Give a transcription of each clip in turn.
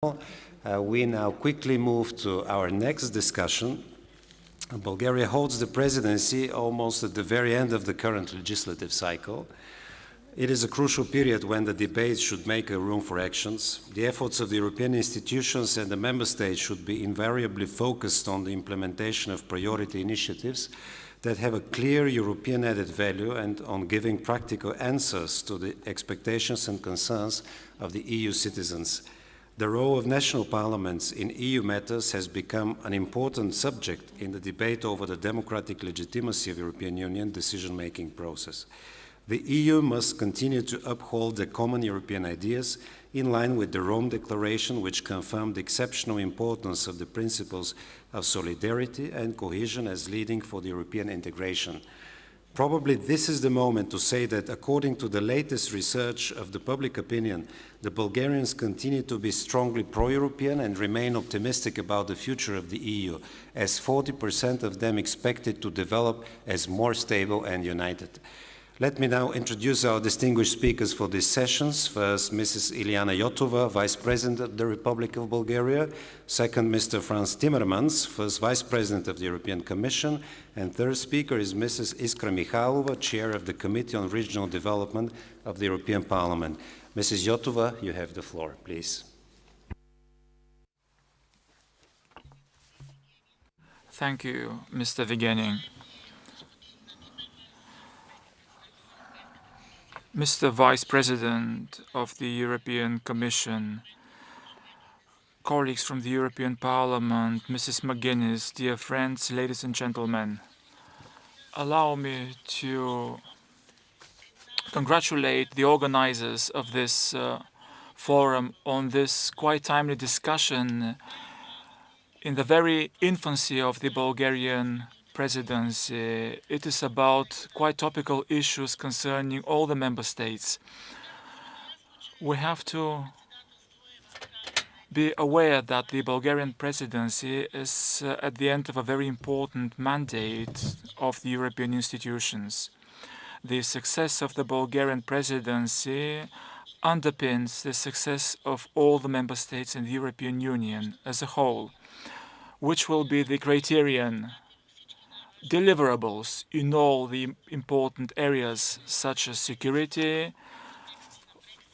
We now quickly move to our next discussion. Bulgaria holds the presidency almost at the very end of the current legislative cycle. It is a crucial period when the debates should make a room for actions. The efforts of the European institutions and the member states should be invariably focused on the implementation of priority initiatives that have a clear European added value and on giving practical answers to the expectations and concerns of the EU citizens. The role of national parliaments in EU matters has become an important subject in the debate over the democratic legitimacy of the European Union decision-making process. The EU must continue to uphold the common European ideas in line with the Rome Declaration, which confirmed the exceptional importance of the principles of solidarity and cohesion as leading for the European integration. Probably this is the moment to say that according to the latest research of the public opinion, the Bulgarians continue to be strongly pro-European and remain optimistic about the future of the EU, as 40% of them expect it to develop as more stable and united. Let me now introduce our distinguished speakers for these sessions. First, Mrs. Iliana Iotova, Vice President of the Republic of Bulgaria. Second, Mr. Franz Timmermans, First Vice President of the European Commission. And third speaker is Mrs. Iskra Mikhailova, Chair of the Committee on Regional Development of the European Parliament. Mrs. Iotova, you have the floor, please. Thank you, Mr. Vigenin. Mr. Vice President of the European Commission, colleagues from the European Parliament, Mrs. McGuinness, dear friends, ladies and gentlemen, allow me to congratulate the organizers of this forum on this quite timely discussion in the very infancy of the Bulgarian presidency. It is about quite topical issues concerning all the member states. We have to be aware that the Bulgarian presidency is at the end of a very important mandate of the European institutions. The success of the Bulgarian presidency underpins the success of all the member states in the European Union as a whole, which will be the criterion deliverables in all the important areas such as security,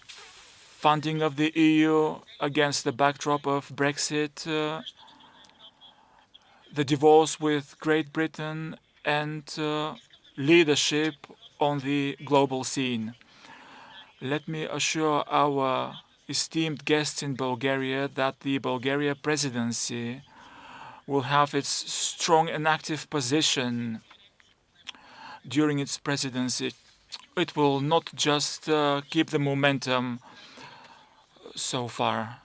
funding of the EU against the backdrop of Brexit, the divorce with Great Britain, and leadership on the global scene. Let me assure our esteemed guests in Bulgaria that the Bulgaria presidency will have its strong and active position during its presidency. It will not just keep the momentum so far.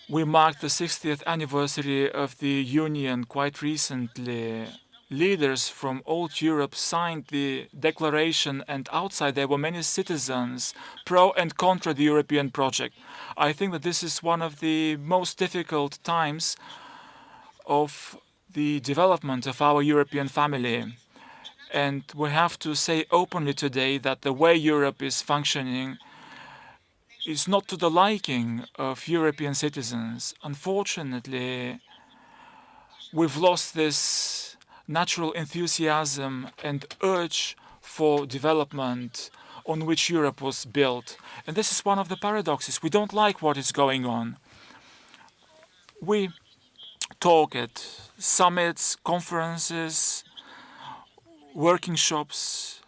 We marked the 60th anniversary of the Union quite recently. Leaders from old Europe signed the declaration, and outside there were many citizens pro and contra the European project. I think that this is one of the most difficult times of the development of our European family. And we have to say openly today that the way Europe is functioning is not to the liking of European citizens. Unfortunately, we've lost this natural enthusiasm and urge for development on which Europe was built. And this is one of the paradoxes. We don't like what is going on. We talk at summits, conferences, working shops,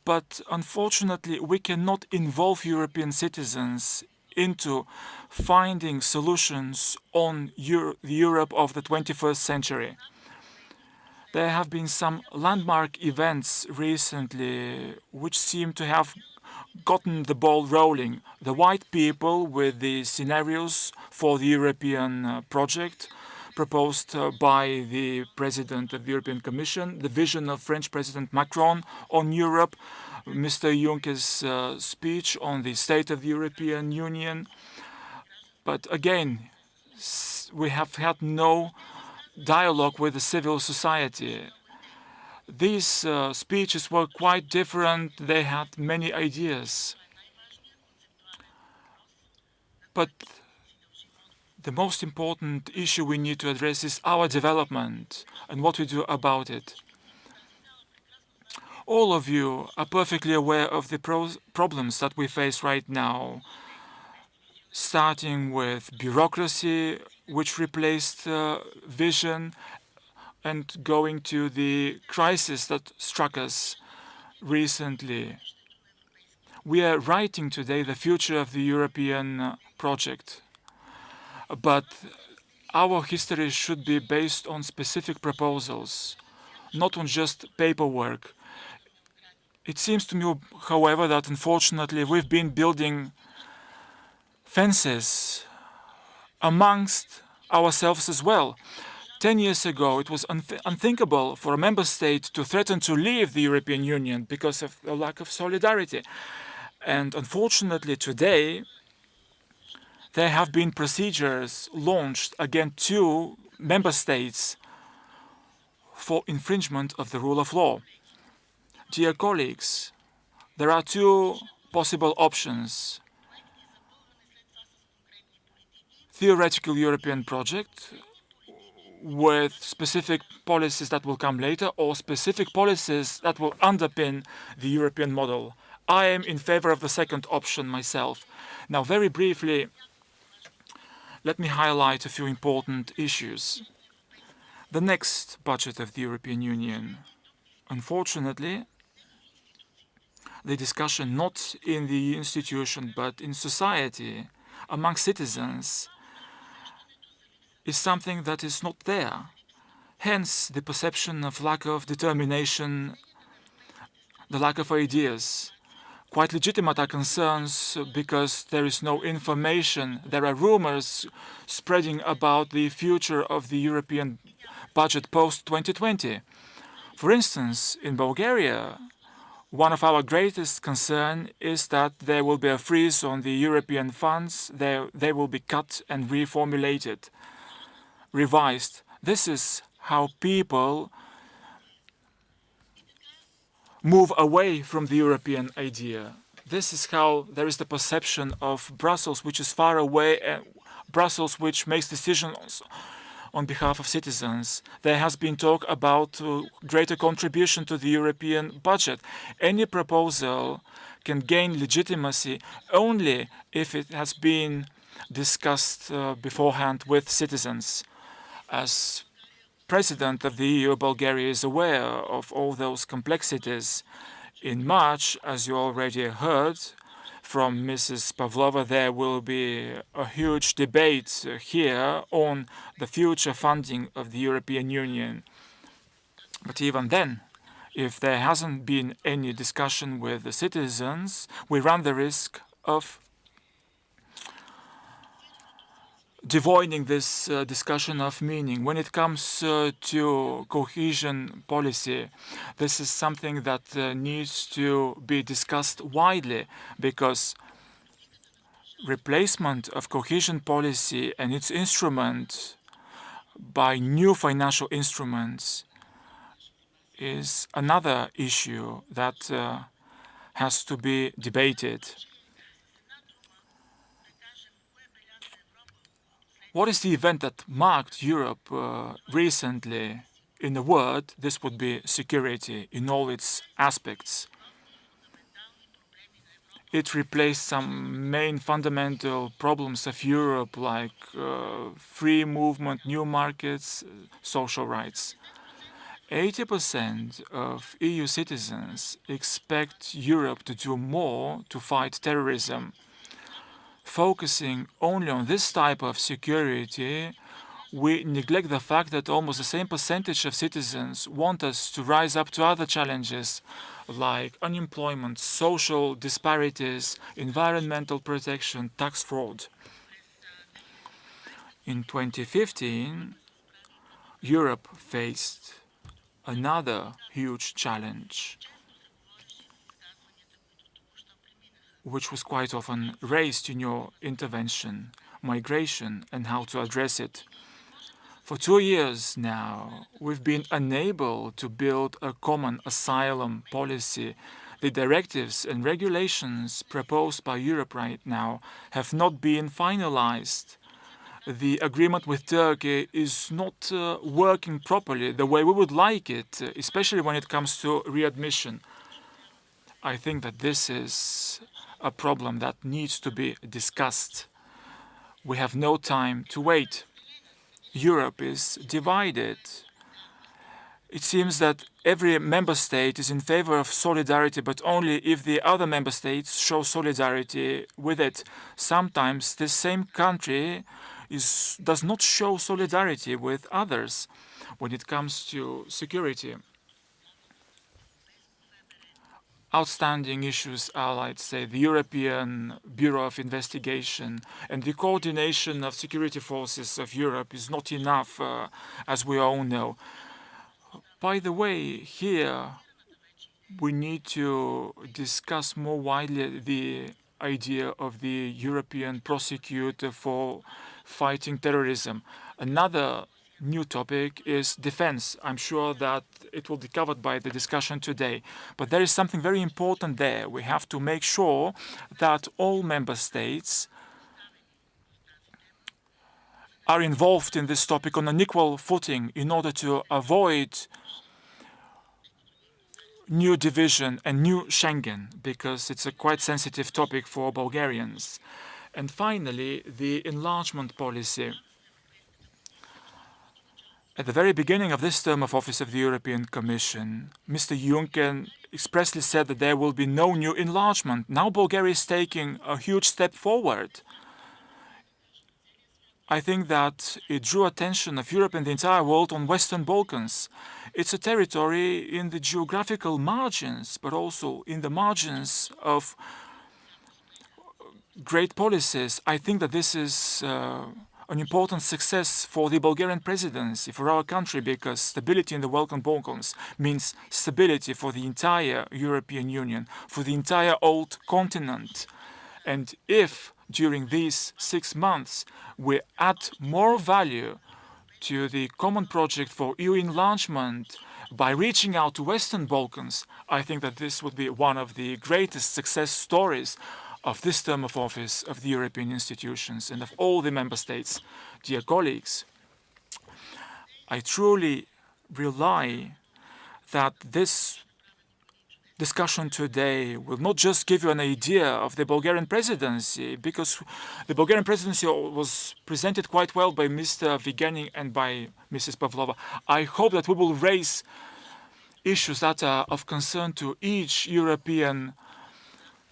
but unfortunately we cannot involve European citizens into finding solutions on the Europe of the 21st century. There have been some landmark events recently which seem to have gotten the ball rolling. The white paper with the scenarios for the European project proposed by the President of the European Commission, the vision of French President Macron on Europe, Mr. Juncker's speech on the state of the European Union. But again, we have had no dialogue with the civil society. These speeches were quite different. They had many ideas. But the most important issue we need to address is our development and what we do about it. All of you are perfectly aware of the problems that we face right now, starting with bureaucracy, which replaced vision, and going to the crisis that struck us recently. We are writing today the future of the European project, but our history should be based on specific proposals, not on just paperwork. It seems to me, however, that unfortunately we've been building fences amongst ourselves as well. 10 years ago, it was unthinkable for a member state to threaten to leave the European Union because of a lack of solidarity. And unfortunately, today, there have been procedures launched against 2 member states for infringement of the rule of law. Dear colleagues, there are 2 possible options. Theoretical European project with specific policies that will come later, or specific policies that will underpin the European model. I am in favor of the second option myself. Now, very briefly, let me highlight a few important issues. The next budget of the European Union. Unfortunately, the discussion not in the institution but in society, among citizens, is something that is not there. Hence, the perception of lack of determination, the lack of ideas. Quite legitimate are concerns because there is no information. There are rumors spreading about the future of the European budget post-2020. For instance, in Bulgaria, one of our greatest concerns is that there will be a freeze on the European funds. They will be cut and reformulated, revised. This is how people move away from the European idea. This is how there is the perception of Brussels, which is far away, and Brussels, which makes decisions on behalf of citizens. There has been talk about greater contribution to the European budget. Any proposal can gain legitimacy only if it has been discussed beforehand with citizens. As President of the EU, Bulgaria is aware of all those complexities. In March, as you already heard from Mrs. Pavlova, there will be a huge debate here on the future funding of the European Union. But even then, if there hasn't been any discussion with the citizens, we run the risk of devoiding this discussion of meaning. When it comes to cohesion policy, this is something that needs to be discussed widely, because replacement of cohesion policy and its instrument by new financial instruments is another issue that has to be debated. What is the event that marked Europe recently? In a word, this would be security in all its aspects. It replaced some main fundamental problems of Europe, like free movement, new markets, social rights. 80% of EU citizens expect Europe to do more to fight terrorism. Focusing only on this type of security, we neglect the fact that almost the same percentage of citizens want us to rise up to other challenges like unemployment, social disparities, environmental protection, tax fraud. In 2015, Europe faced another huge challenge, which was quite often raised in your intervention: migration and how to address it. For 2 years now, we've been unable to build a common asylum policy. The directives and regulations proposed by Europe right now have not been finalized. the agreement with Turkey is not working properly the way we would like it, especially when it comes to readmission. I think that this is a problem that needs to be discussed. We have no time to wait. Europe is divided. It seems that every member state is in favor of solidarity, but only if the other member states show solidarity with it. Sometimes the same country does not show solidarity with others when it comes to security. Outstanding issues are, let's say, the European Bureau of Investigation, and the coordination of security forces of Europe is not enough, as we all know. By the way, here we need to discuss more widely the idea of the European prosecutor for fighting terrorism. Another new topic is defense. I'm sure that it will be covered by the discussion today. But there is something very important there. We have to make sure that all member states are involved in this topic on an equal footing in order to avoid new division and new Schengen, because it's a quite sensitive topic for Bulgarians. And finally, the enlargement policy. At the very beginning of this term of office of the European Commission, Mr. Juncker expressly said that there will be no new enlargement. Now Bulgaria is taking a huge step forward. I think that it drew attention of Europe and the entire world on Western Balkans. It's a territory in the geographical margins, but also in the margins of great policies. I think that this is an important success for the Bulgarian presidency, for our country, because stability in the Western Balkans means stability for the entire European Union, for the entire old continent. And if during these 6 months we add more value to the common project for EU enlargement by reaching out to Western Balkans, I think that this would be one of the greatest success stories of this term of office of the European institutions and of all the member states. Dear colleagues, I truly rely that this discussion today will not just give you an idea of the Bulgarian presidency, because the Bulgarian presidency was presented quite well by Mr. Vigenin and by Mrs. Pavlova. I hope that we will raise issues that are of concern to each European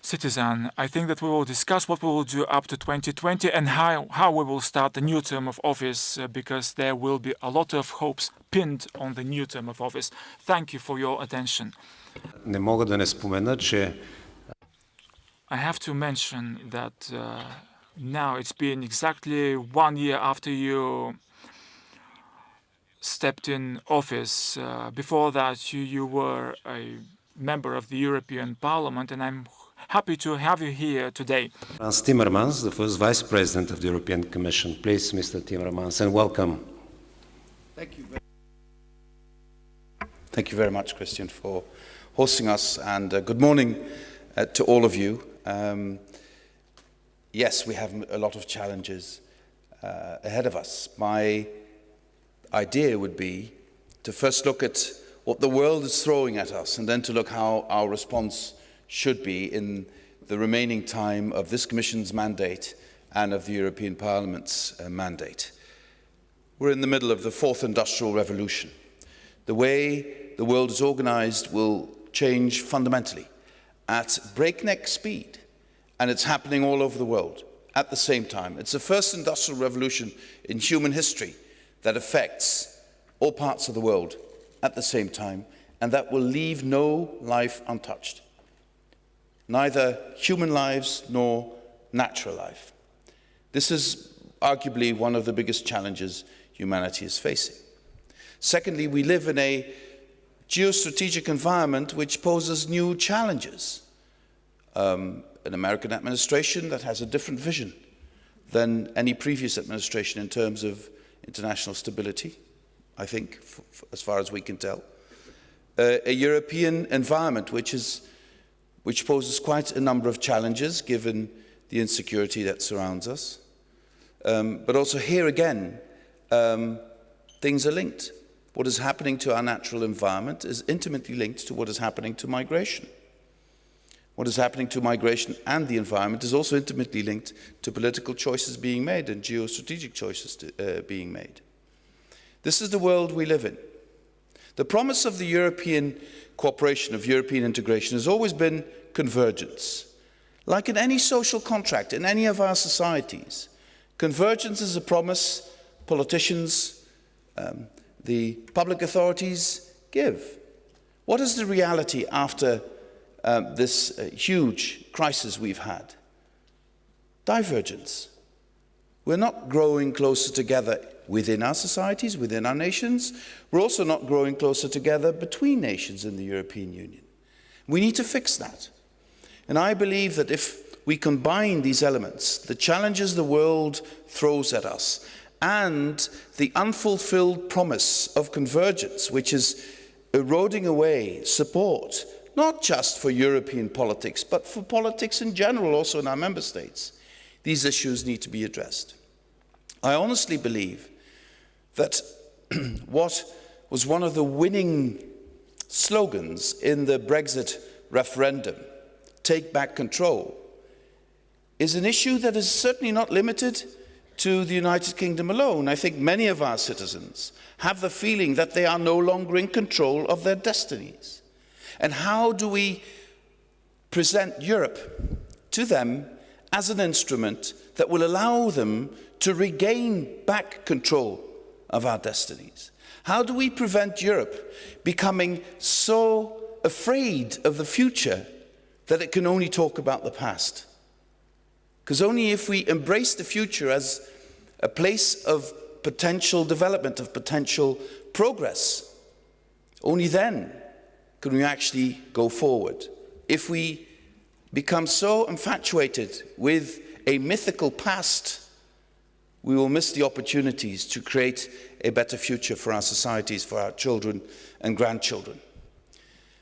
citizen. I think that we will discuss what we will do up to 2020 and how we will start the new term of office, because there will be a lot of hopes pinned on the new term of office. Thank you for your attention. Не мога да не спомена, че I have to mention that now it's been exactly 1 year after you stepped in office. Before that, you were a member of the European Parliament, and I'm happy to have you here today. Frans Timmermans, the first Vice President of the European Commission. Please, Mr. Timmermans, and welcome. Thank you very much, Christian, for hosting us, and good morning to all of you. Yes, we have a lot of challenges ahead of us. My idea would be to first look at what the world is throwing at us, and then to look how our response should be in the remaining time of this Commission's mandate and of the European Parliament's mandate. We're in the middle of the fourth industrial revolution. The way the world is organized will change fundamentally at breakneck speed, and it's happening all over the world at the same time. It's the first industrial revolution in human history that affects all parts of the world at the same time, and that will leave no life untouched, neither human lives nor natural life. This is arguably one of the biggest challenges humanity is facing. Secondly, we live in a geostrategic environment which poses new challenges. An American administration that has a different vision than any previous administration in terms of international stability, I think, as far as we can tell. A European environment which poses quite a number of challenges given the insecurity that surrounds us. But also here again, things are linked. What is happening to our natural environment is intimately linked to what is happening to migration. What is happening to migration and the environment is also intimately linked to political choices being made and geostrategic choices being made. This is the world we live in. The promise of the European cooperation, of European integration, has always been convergence. Like in any social contract, in any of our societies, convergence is a promise politicians, the public authorities give. What is the reality after this huge crisis we've had? Divergence. We're not growing closer together within our societies, within our nations. We're also not growing closer together between nations in the European Union. We need to fix that. And I believe that if we combine these elements, the challenges the world throws at us, and the unfulfilled promise of convergence, which is eroding away support, not just for European politics, but for politics in general, also in our member states, these issues need to be addressed. I honestly believe that what was one of the winning slogans in the Brexit referendum, take back control, is an issue that is certainly not limited to the United Kingdom alone. I think many of our citizens have the feeling that they are no longer in control of their destinies. And how do we present Europe to them as an instrument that will allow them to regain back control of our destinies? How do we prevent Europe becoming so afraid of the future that it can only talk about the past? Because only if we embrace the future as a place of potential development, of potential progress, only then can we actually go forward. If we become so infatuated with a mythical past, we will miss the opportunities to create a better future for our societies, for our children and grandchildren.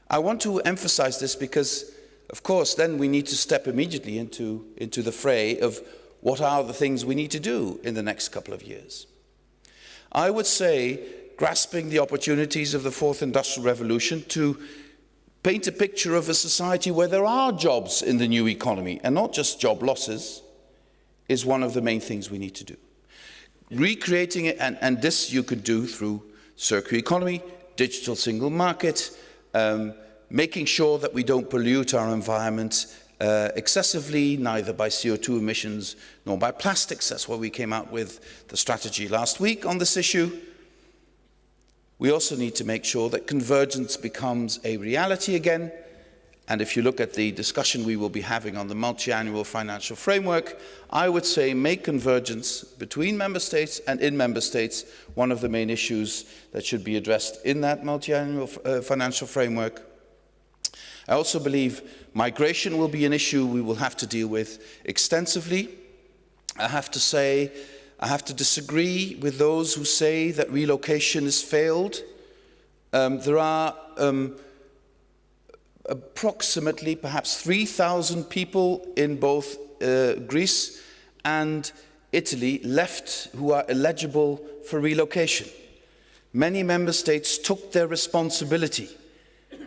I want to emphasize this because, of course, then we need to step immediately into the fray of what are the things we need to do in the next couple of years. I would say, grasping the opportunities of the fourth industrial revolution to paint a picture of a society where there are jobs in the new economy and not just job losses is one of the main things we need to do. Recreating it, and this you could do through circular economy, digital single market, making sure that we don't pollute our environment excessively, neither by CO2 emissions nor by plastics. That's why we came out with the strategy last week on this issue. We also need to make sure that convergence becomes a reality again. And if you look at the discussion we will be having on the multi-annual financial framework, I would say make convergence between member states and in member states one of the main issues that should be addressed in that multi-annual financial framework. I also believe migration will be an issue we will have to deal with extensively. I have to say, I have to disagree with those who say that relocation has failed. There are approximately perhaps 3,000 people in both Greece and Italy left who are eligible for relocation. Many member states took their responsibility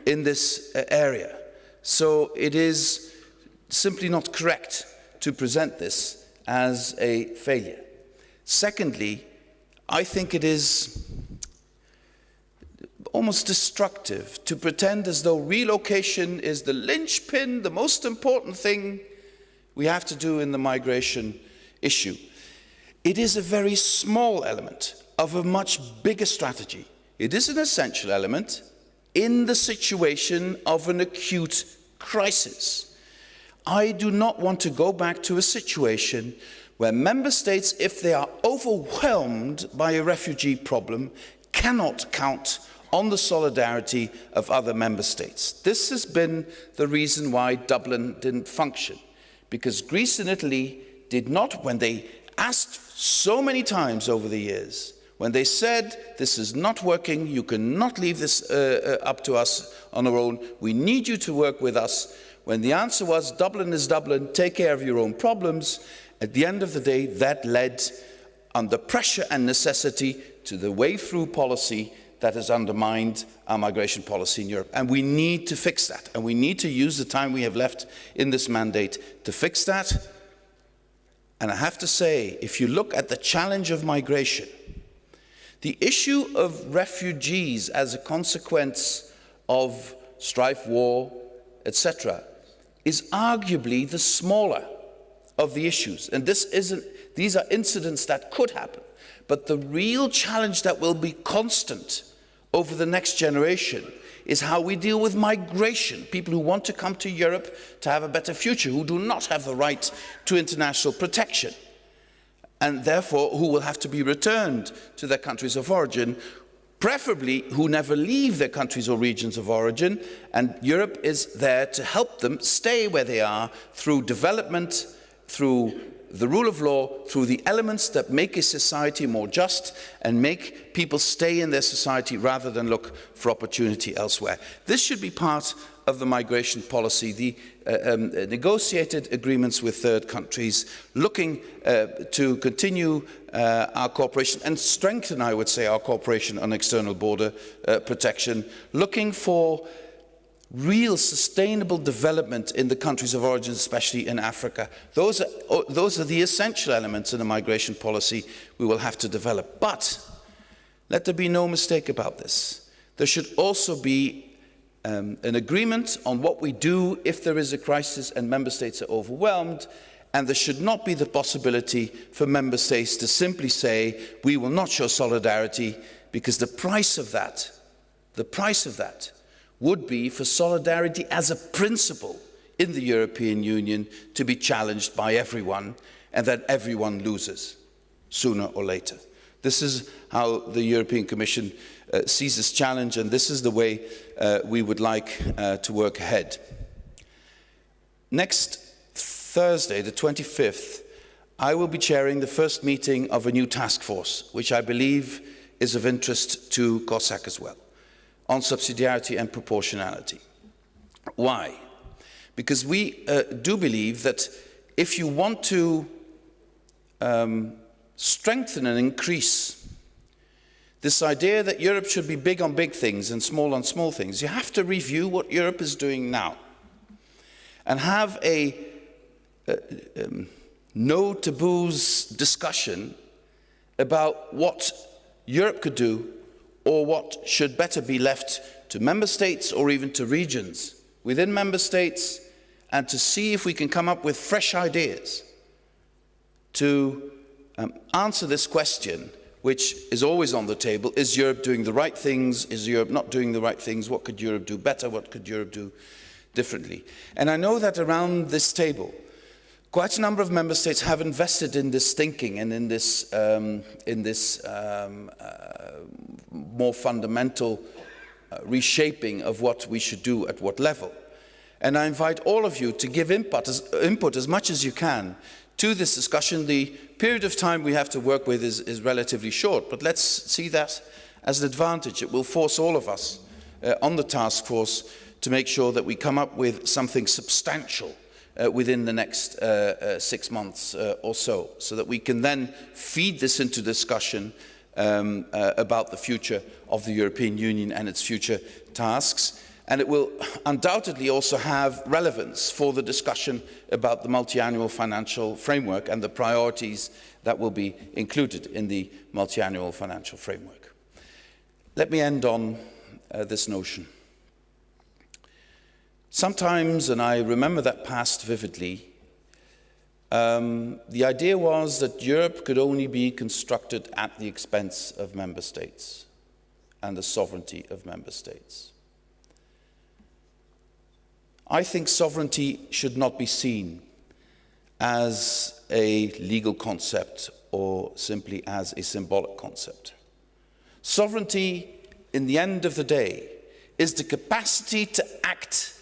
in this area. So it is simply not correct to present this as a failure. Secondly, I think it is almost destructive to pretend as though relocation is the linchpin, the most important thing we have to do in the migration issue. It is a very small element of a much bigger strategy. It is an essential element in the situation of an acute crisis. I do not want to go back to a situation where member states, if they are overwhelmed by a refugee problem, cannot count on the solidarity of other member states. This has been the reason why Dublin didn't function, because Greece and Italy did not, when they asked so many times over the years, when they said, this is not working, you cannot leave this up to us on our own, we need you to work with us. When the answer was, Dublin is Dublin, take care of your own problems, At the end of the day, that led, under pressure and necessity, to the way through policy that has undermined our migration policy in Europe. And we need to fix that. And we need to use the time we have left in this mandate to fix that. And I have to say, if you look at the challenge of migration, the issue of refugees as a consequence of strife, war, etc., is arguably the smaller of the issues. And these are incidents that could happen. But the real challenge that will be constant over the next generation is how we deal with migration, people who want to come to Europe to have a better future, who do not have the right to international protection, and therefore who will have to be returned to their countries of origin, preferably who never leave their countries or regions of origin, and Europe is there to help them stay where they are through development, through the rule of law, through the elements that make a society more just and make people stay in their society rather than look for opportunity elsewhere. This should be part of the migration policy, the negotiated agreements with third countries, looking to continue our cooperation and strengthen, I would say, our cooperation on external border protection, looking for real sustainable development in the countries of origin, especially in Africa. Those are the essential elements in a migration policy we will have to develop. But let there be no mistake about this. There should also be an agreement on what we do if there is a crisis and member states are overwhelmed, and there should not be the possibility for member states to simply say, we will not show solidarity, because the price of that would be for solidarity as a principle in the European Union to be challenged by everyone, and that everyone loses sooner or later. This is how the European Commission sees this challenge, and this is the way we would like to work ahead. Next Thursday, the 25th, I will be chairing the first meeting of a new task force, which I believe is of interest to COSAC as well, on subsidiarity and proportionality. Why? Because we do believe that if you want to strengthen and increase this idea that Europe should be big on big things and small on small things, you have to review what Europe is doing now and have a no taboos discussion about what Europe could do or what should better be left to member states or even to regions within member states, and to see if we can come up with fresh ideas to answer this question, which is always on the table. Is Europe doing the right things? Is Europe not doing the right things? What could Europe do better? What could Europe do differently? And I know that around this table, quite a number of member states have invested in this thinking and in this more fundamental reshaping of what we should do at what level. And I invite all of you to give input as much as you can to this discussion. The period of time we have to work with is relatively short, but let's see that as an advantage. It will force all of us on the task force to make sure that we come up with something substantial within the next 6 months or so that we can then feed this into discussion about the future of the European Union and its future tasks. And it will undoubtedly also have relevance for the discussion about the multi-annual financial framework and the priorities that will be included in the multi-annual financial framework. Let me end on this notion. Sometimes, and I remember that past vividly, the idea was that Europe could only be constructed at the expense of member states and the sovereignty of member states. I think sovereignty should not be seen as a legal concept or simply as a symbolic concept. Sovereignty, in the end of the day, is the capacity to act,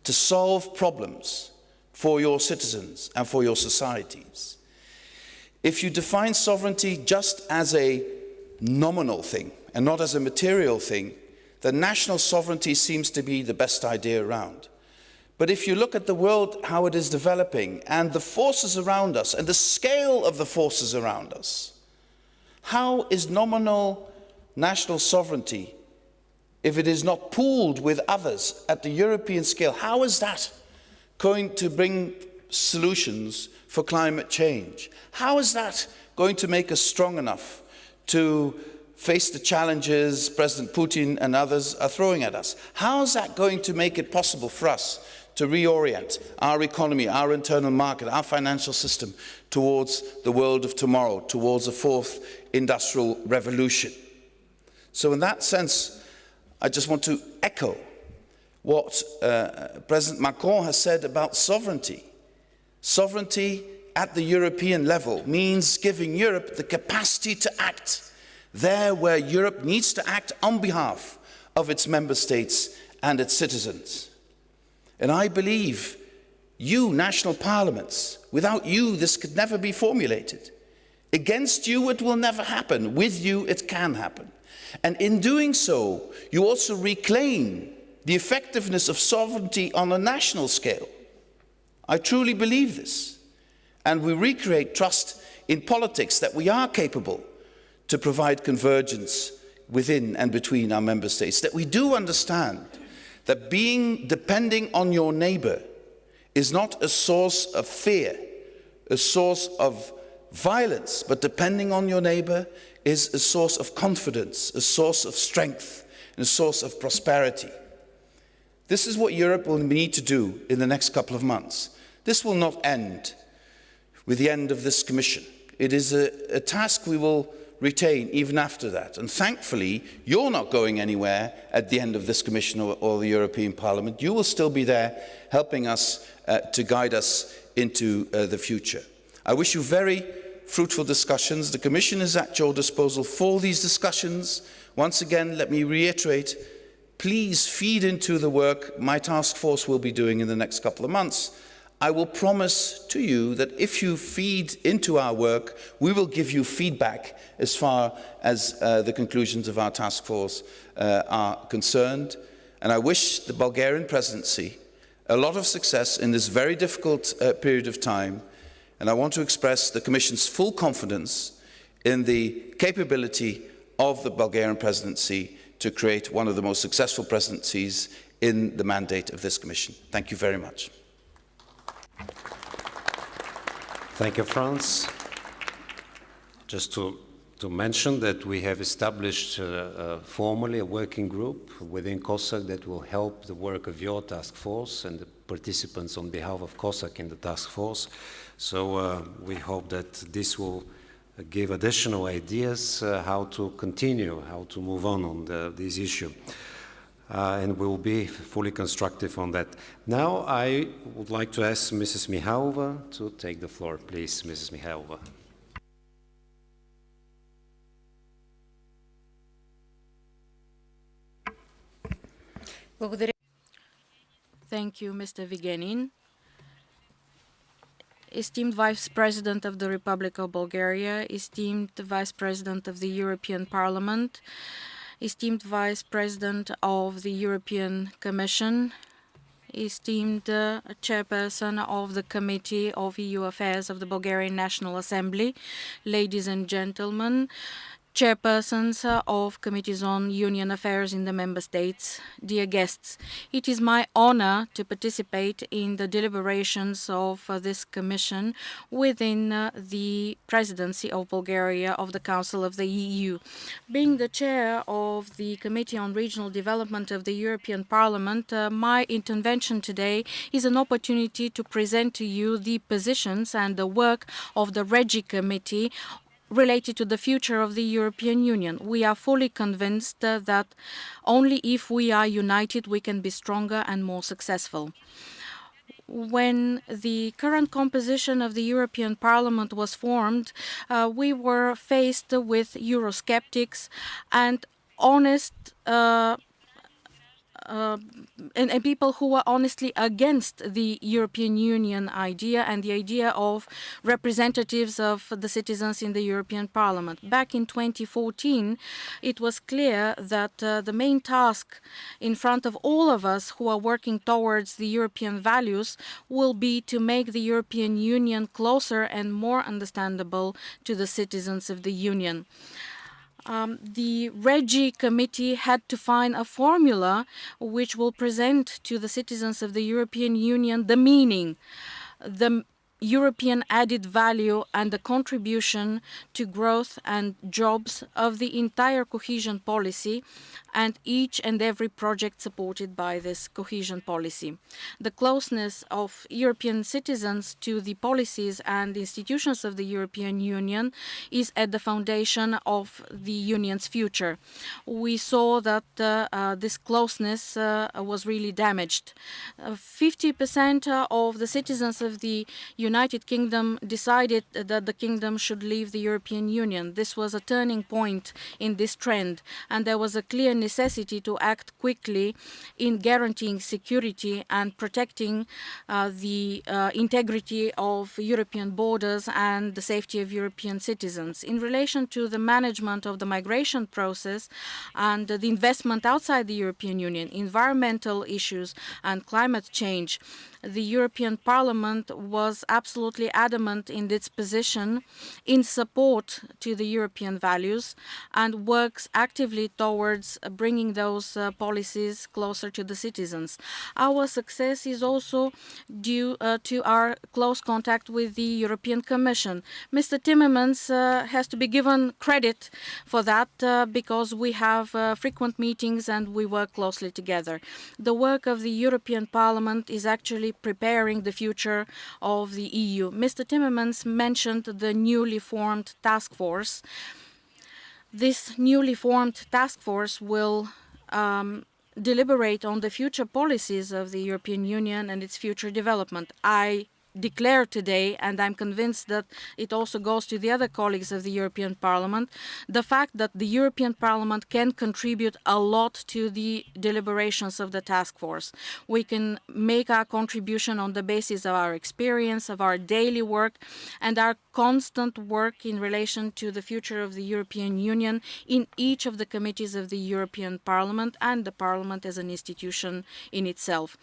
to solve problems for your citizens and for your societies. If you define sovereignty just as a nominal thing and not as a material thing, then national sovereignty seems to be the best idea around. But if you look at the world, how it is developing, and the forces around us, and the scale of the forces around us, how is nominal national sovereignty, if it is not pooled with others at the European scale, how is that going to bring solutions for climate change? How is that going to make us strong enough to face the challenges President Putin and others are throwing at us? How is that going to make it possible for us to reorient our economy, our internal market, our financial system towards the world of tomorrow, towards a fourth industrial revolution? So in that sense, I just want to echo what President Macron has said about sovereignty. Sovereignty at the European level means giving Europe the capacity to act there where Europe needs to act on behalf of its member states and its citizens. And I believe you, national parliaments, without you this could never be formulated. Against you it will never happen. With you it can happen. And in doing so, you also reclaim the effectiveness of sovereignty on a national scale. I truly believe this. And we recreate trust in politics that we are capable to provide convergence within and between our member states, that we do understand that depending on your neighbor is not a source of fear, a source of violence, but depending on your neighbor is a source of confidence, a source of strength, and a source of prosperity. This is what Europe will need to do in the next couple of months. This will not end with the end of this Commission. It is a task we will retain even after that. And thankfully, you're not going anywhere at the end of this Commission or the European Parliament. You will still be there helping us to guide us into the future. I wish you very fruitful discussions. The Commission is at your disposal for these discussions. Once again, let me reiterate, please feed into the work my task force will be doing in the next couple of months. I will promise to you that if you feed into our work, we will give you feedback as far as the conclusions of our task force are concerned. And I wish the Bulgarian presidency a lot of success in this very difficult period of time. And I want to express the Commission's full confidence in the capability of the Bulgarian presidency to create one of the most successful presidencies in the mandate of this Commission. Thank you very much. Thank you, Franz. Just to mention that we have established formally a working group within COSAC that will help the work of your task force and the participants on behalf of COSAC in the task force. So we hope that this will give additional ideas how to continue, how to move on this issue. And we'll be fully constructive on that. Now I would like to ask Mrs. Mihailova to take the floor. Please, Mrs. Mihailova. Thank you, Mr. Vigenin. Esteemed Vice President of the Republic of Bulgaria, esteemed Vice President of the European Parliament, esteemed Vice President of the European Commission, esteemed Chairperson of the Committee of EU Affairs of the Bulgarian National Assembly, ladies and gentlemen, Chairpersons of Committees on Union Affairs in the Member States, dear guests, it is my honor to participate in the deliberations of this Commission within the Presidency of Bulgaria of the Council of the EU. Being the Chair of the Committee on Regional Development of the European Parliament, my intervention today is an opportunity to present to you the positions and the work of the Regi Committee related to the future of the European Union. We are fully convinced that only if we are united we can be stronger and more successful. When the current composition of the European Parliament was formed, we were faced with Eurosceptics and honest and people who were honestly against the European Union idea and the idea of representatives of the citizens in the European Parliament. Back in 2014, it was clear that the main task in front of all of us who are working towards the European values will be to make the European Union closer and more understandable to the citizens of the Union. The Regi Committee had to find a formula which will present to the citizens of the European Union the meaning, the European added value and the contribution to growth and jobs of the entire cohesion policy and each and every project supported by this cohesion policy. The closeness of European citizens to the policies and institutions of the European Union is at the foundation of the Union's future. We saw that this closeness was really damaged. 50% of the citizens of the United Kingdom decided that the kingdom should leave the European Union. This was a turning point in this trend, and there was a clear necessity to act quickly in guaranteeing security and protecting the integrity of European borders and the safety of European citizens. In relation to the management of the migration process and the investment outside the European Union, environmental issues and climate change, the European Parliament was absolutely adamant in its position in support to the European values and works actively towards bringing those policies closer to the citizens. Our success is also due to our close contact with the European Commission. Mr. Timmermans has to be given credit for that because we have frequent meetings and we work closely together. The work of the European Parliament is actually preparing the future of the EU. Mr. Timmermans mentioned the newly formed task force. This newly formed task force will deliberate on the future policies of the European Union and its future development. I declare today, and I'm convinced that it also goes to the other colleagues of the European Parliament, the fact that the European Parliament can contribute a lot to the deliberations of the task force. We can make our contribution on the basis of our experience, of our daily work, and our constant work in relation to the future of the European Union in each of the committees of the European Parliament and the Parliament as an institution in itself.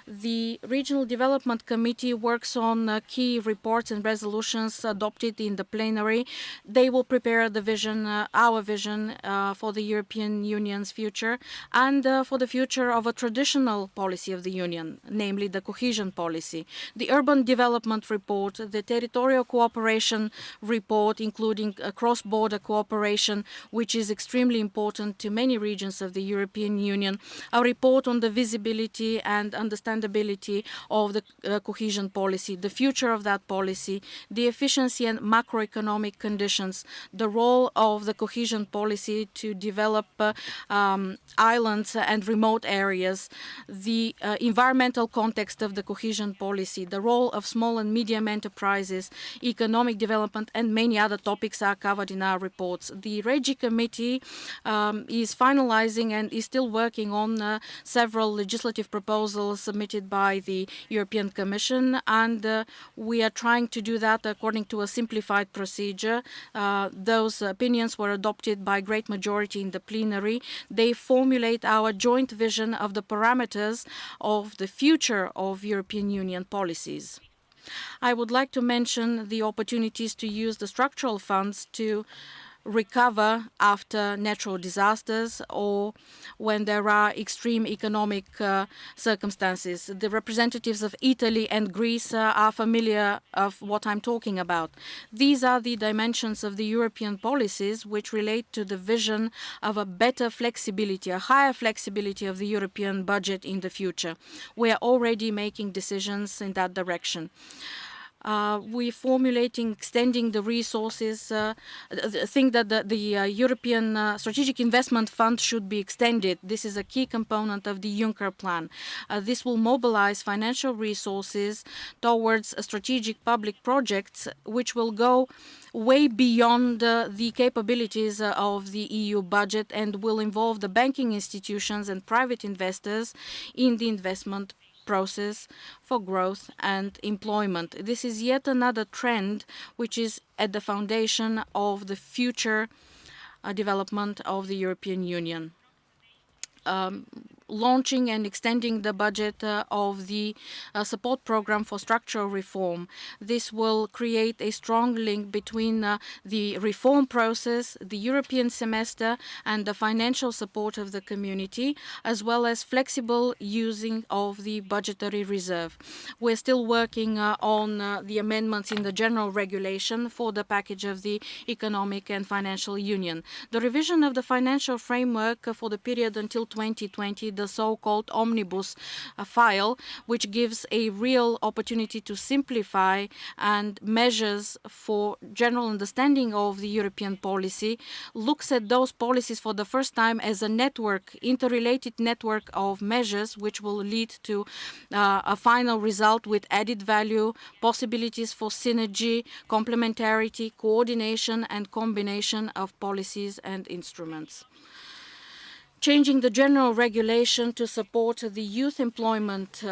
The Regional Development Committee works on key reports and resolutions adopted in the plenary. They will prepare the vision, our vision for the European Union's future and for the future of a traditional policy of the Union, namely the cohesion policy. The Urban Development Report, the Territorial Cooperation Report, including cross-border cooperation, which is extremely important to many regions of the European Union, a report on the visibility and understandability of the cohesion policy, the future of that policy, the efficiency and macroeconomic conditions, the role of the cohesion policy to develop islands and remote areas, the environmental context of the cohesion policy, the role of small and medium enterprises, economic development, and many other topics are covered in our reports. The Regi Committee is finalizing and is still working on several legislative proposals submitted by the European Commission, and we are trying to do that according to a simplified procedure. Those opinions were adopted by great majority in the plenary. They formulate our joint vision of the parameters of the future of European Union policies. I would like to mention the opportunities to use the structural funds to recover after natural disasters or when there are extreme economic circumstances. The representatives of Italy and Greece are familiar of what I'm talking about. These are the dimensions of the European policies which relate to the vision of a better flexibility, a higher flexibility of the European budget in the future. We are already making decisions in that direction. We're formulating, extending the resources. Think that the European Strategic Investment Fund should be extended. This is a key component of the Juncker plan. This will mobilize financial resources towards strategic public projects, which will go way beyond the capabilities of the EU budget and will involve the banking institutions and private investors in the investment process for growth and employment. This is yet another trend which is at the foundation of the future development of the European Union. Launching and extending the budget of the support program for structural reform. This will create a strong link between the reform process, the European semester, and the financial support of the community, as well as flexible using of the budgetary reserve. We're still working on the amendments in the general regulation for the package of the economic and financial union. The revision of the financial framework for the period until 2020, the so-called omnibus file, which gives a real opportunity to simplify and measures for general understanding of the European policy, looks at those policies for the first time as a network, interrelated network of measures which will lead to a final result with added value, possibilities for synergy, complementarity, coordination and combination of policies and instruments. Changing the general regulation to support the youth employment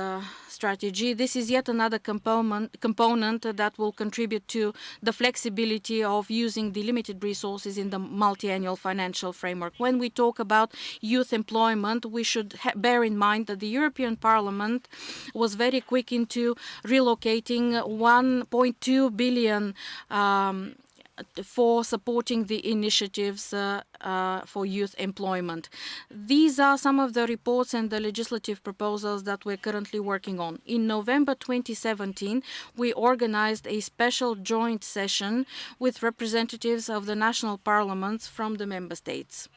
strategy. This is yet another component that will contribute to the flexibility of using the limited resources in the multi-annual financial framework. When we talk about youth employment, we should bear in mind that the European Parliament was very quick into relocating 1.2 billion for supporting the initiatives for youth employment. These are some of the reports and the legislative proposals that we're currently working on. In November 2017, we organized a special joint session with representatives of the national parliaments from the member states.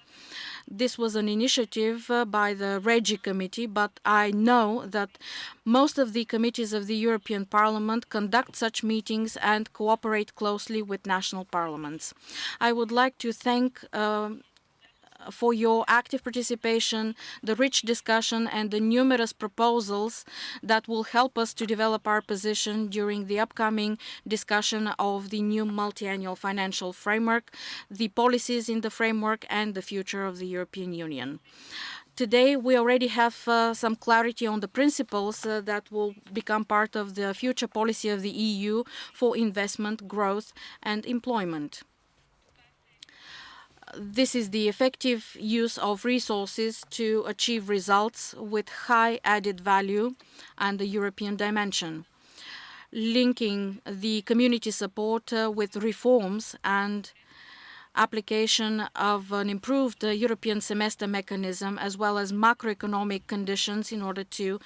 This was an initiative by the Regi Committee, but I know that most of the committees of the European Parliament conduct such meetings and cooperate closely with national parliaments. I would like to thank for your active participation, the rich discussion, and the numerous proposals that will help us to develop our position during the upcoming discussion of the new multi-annual financial framework, the policies in the framework, and the future of the European Union. Today, we already have some clarity on the principles that will become part of the future policy of the EU for investment, growth, and employment. This is the effective use of resources to achieve results with high added value and the European dimension, linking the community support with reforms and application of an improved European semester mechanism, as well as macroeconomic conditions in order to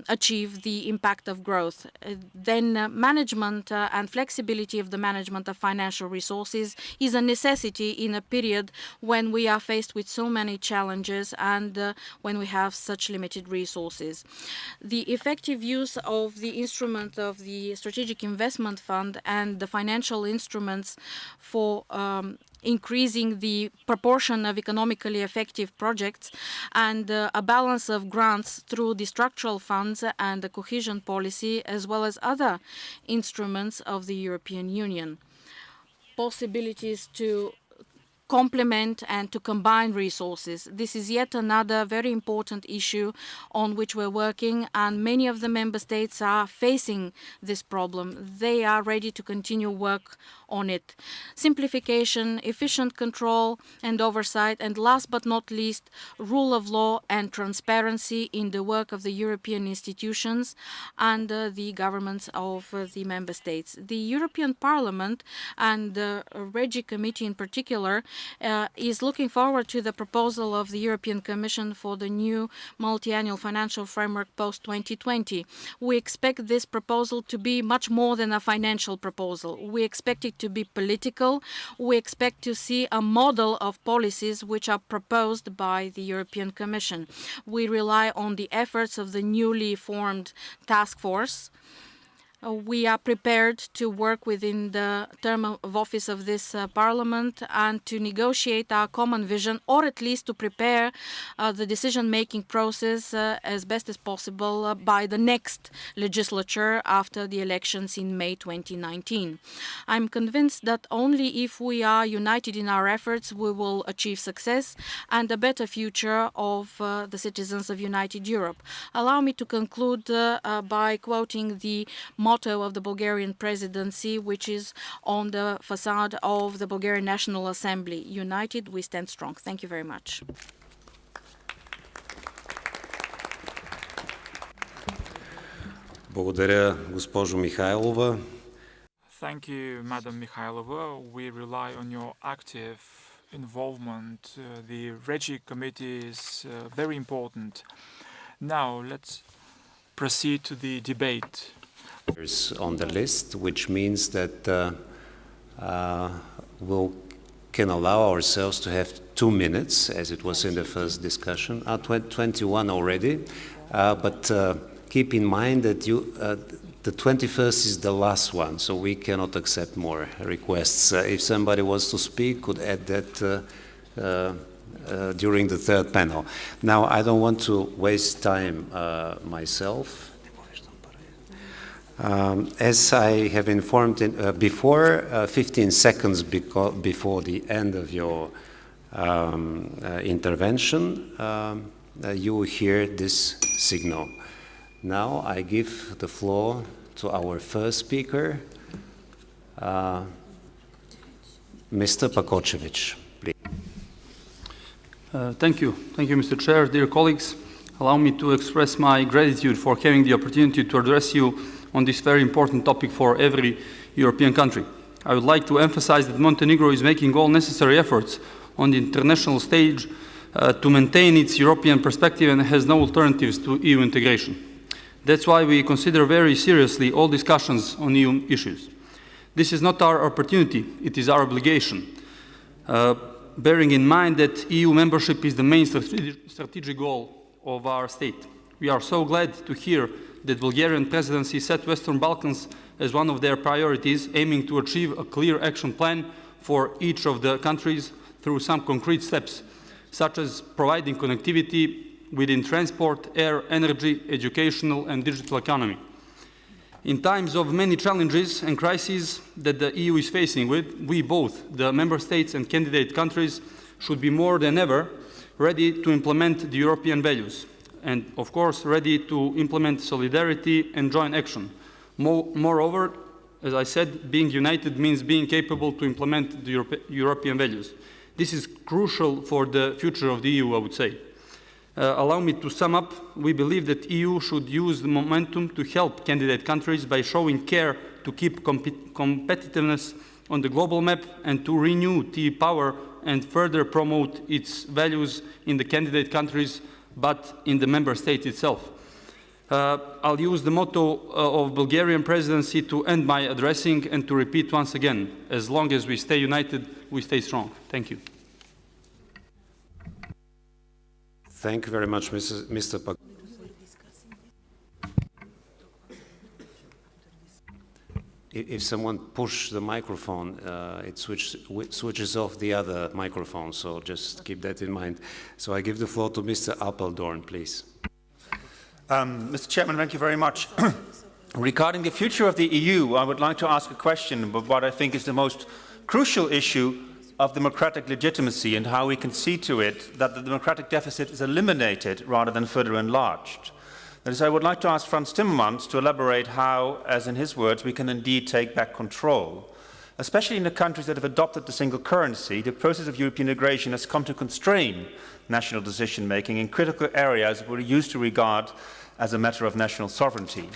achieve the impact of growth. Then management and flexibility of the management of financial resources is a necessity in a period when we are faced with so many challenges and when we have such limited resources. The effective use of the instrument of the Strategic Investment Fund and the financial instruments for increasing the proportion of economically effective projects and a balance of grants through the structural funds and the cohesion policy, as well as other instruments of the European Union. Possibilities to complement and to combine resources. This is yet another very important issue on which we're working, and many of the member states are facing this problem. They are ready to continue work on it. Simplification, efficient control and oversight, and last but not least, rule of law and transparency in the work of the European institutions and the governments of the member states. The European Parliament and the Regi Committee in particular is looking forward to the proposal of the European Commission for the new multi-annual financial framework post-2020. We expect this proposal to be much more than a financial proposal. We expect it to be political. We expect to see a model of policies which are proposed by the European Commission. We rely on the efforts of the newly formed task force We are prepared to work within the term of office of this Parliament and to negotiate our common vision, or at least to prepare the decision-making process as best as possible by the next legislature after the elections in May 2019. I'm convinced that only if we are united in our efforts we will achieve success and a better future of the citizens of United Europe. Allow me to conclude by quoting the motto of the Bulgarian presidency, which is on the facade of the Bulgarian National Assembly: United, we stand strong. Thank you very much. Благодаря, госпожо Михайлова. Thank you, Madam Mikhailova. We rely on your active involvement. The Regi Committee is very important. Now, let's proceed to the debate. On the list, which means that we can allow ourselves to have 2 minutes, as it was in the first discussion. 21 already, but keep in mind that the 21st is the last one, so we cannot accept more requests. If somebody wants to speak, could add that during the third panel. Now, I don't want to waste time myself. As I have informed before, 15 seconds before the end of your intervention, you will hear this signal. Now I give the floor to our first speaker, Mr. Pakocevic, please. Thank you, Mr. Chair. Dear colleagues, allow me to express my gratitude for having the opportunity to address you on this very important topic for every European country. I would like to emphasize that Montenegro is making all necessary efforts on the international stage to maintain its European perspective and has no alternatives to EU integration. That's why we consider very seriously all discussions on EU issues. This is not our opportunity, it is our obligation, bearing in mind that EU membership is the main strategic goal of our state. We are so glad to hear that Bulgarian presidency set Western Balkans as one of their priorities, aiming to achieve a clear action plan for each of the countries through some concrete steps, such as providing connectivity within transport, air, energy, educational and digital economy. In times of many challenges and crises that the EU is facing with, we both, the member states and candidate countries, should be more than ever ready to implement the European values. And of course, ready to implement solidarity and joint action. Moreover, as I said, being united means being capable to implement the European values. This is crucial for the future of the EU, I would say. Allow me to sum up. We believe that EU should use the momentum to help candidate countries by showing care to keep competitiveness on the global map and to renew TE power and further promote its values in the candidate countries but in the member state itself. I'll use the motto of Bulgarian presidency to end my addressing and to repeat once again, as long as we stay united, we stay strong. Thank you. Thank you very much, Mr. Pak. If someone pushes the microphone, it switches off the other microphone, so just keep that in mind. So I give the floor to Mr. Apeldoorn, please. Mr. Chairman, thank you very much. Regarding the future of the EU, I would like to ask a question about what I think is the most crucial issue of democratic legitimacy and how we can see to it that the democratic deficit is eliminated rather than further enlarged. That is, I would like to ask Frans Timmermans to elaborate how, as in his words, we can indeed take back control. Especially in the countries that have adopted the single currency, the process of European integration has come to constrain national decision-making in critical areas we used to regard as a matter of national sovereignty.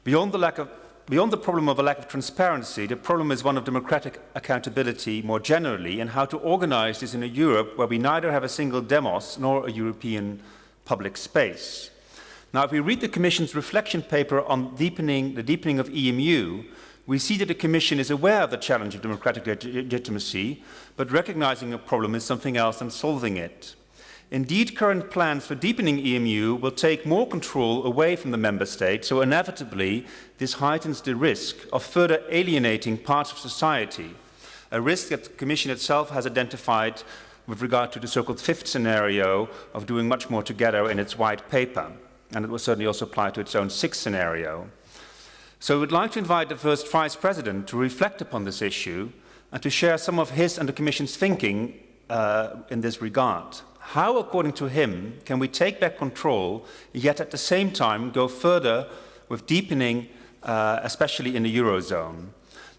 Beyond the problem of a lack of transparency, the problem is one of democratic accountability more generally, and how to organize this in a Europe where we neither have a single demos nor a European public space. Now, if we read the Commission's reflection paper on the deepening of EMU, we see that the Commission is aware of the challenge of democratic legitimacy, but recognizing a problem is something else than solving it. Indeed, current plans for deepening EMU will take more control away from the member states, so inevitably this heightens the risk of further alienating parts of society, a risk that the Commission itself has identified with regard to the so-called fifth scenario of doing much more together in its white paper, and it will certainly also apply to its own sixth scenario. So we would like to invite the first Vice President to reflect upon this issue and to share some of his and the Commission's thinking in this regard. How, according to him, can we take back control, yet at the same time go further with deepening, especially in the Eurozone?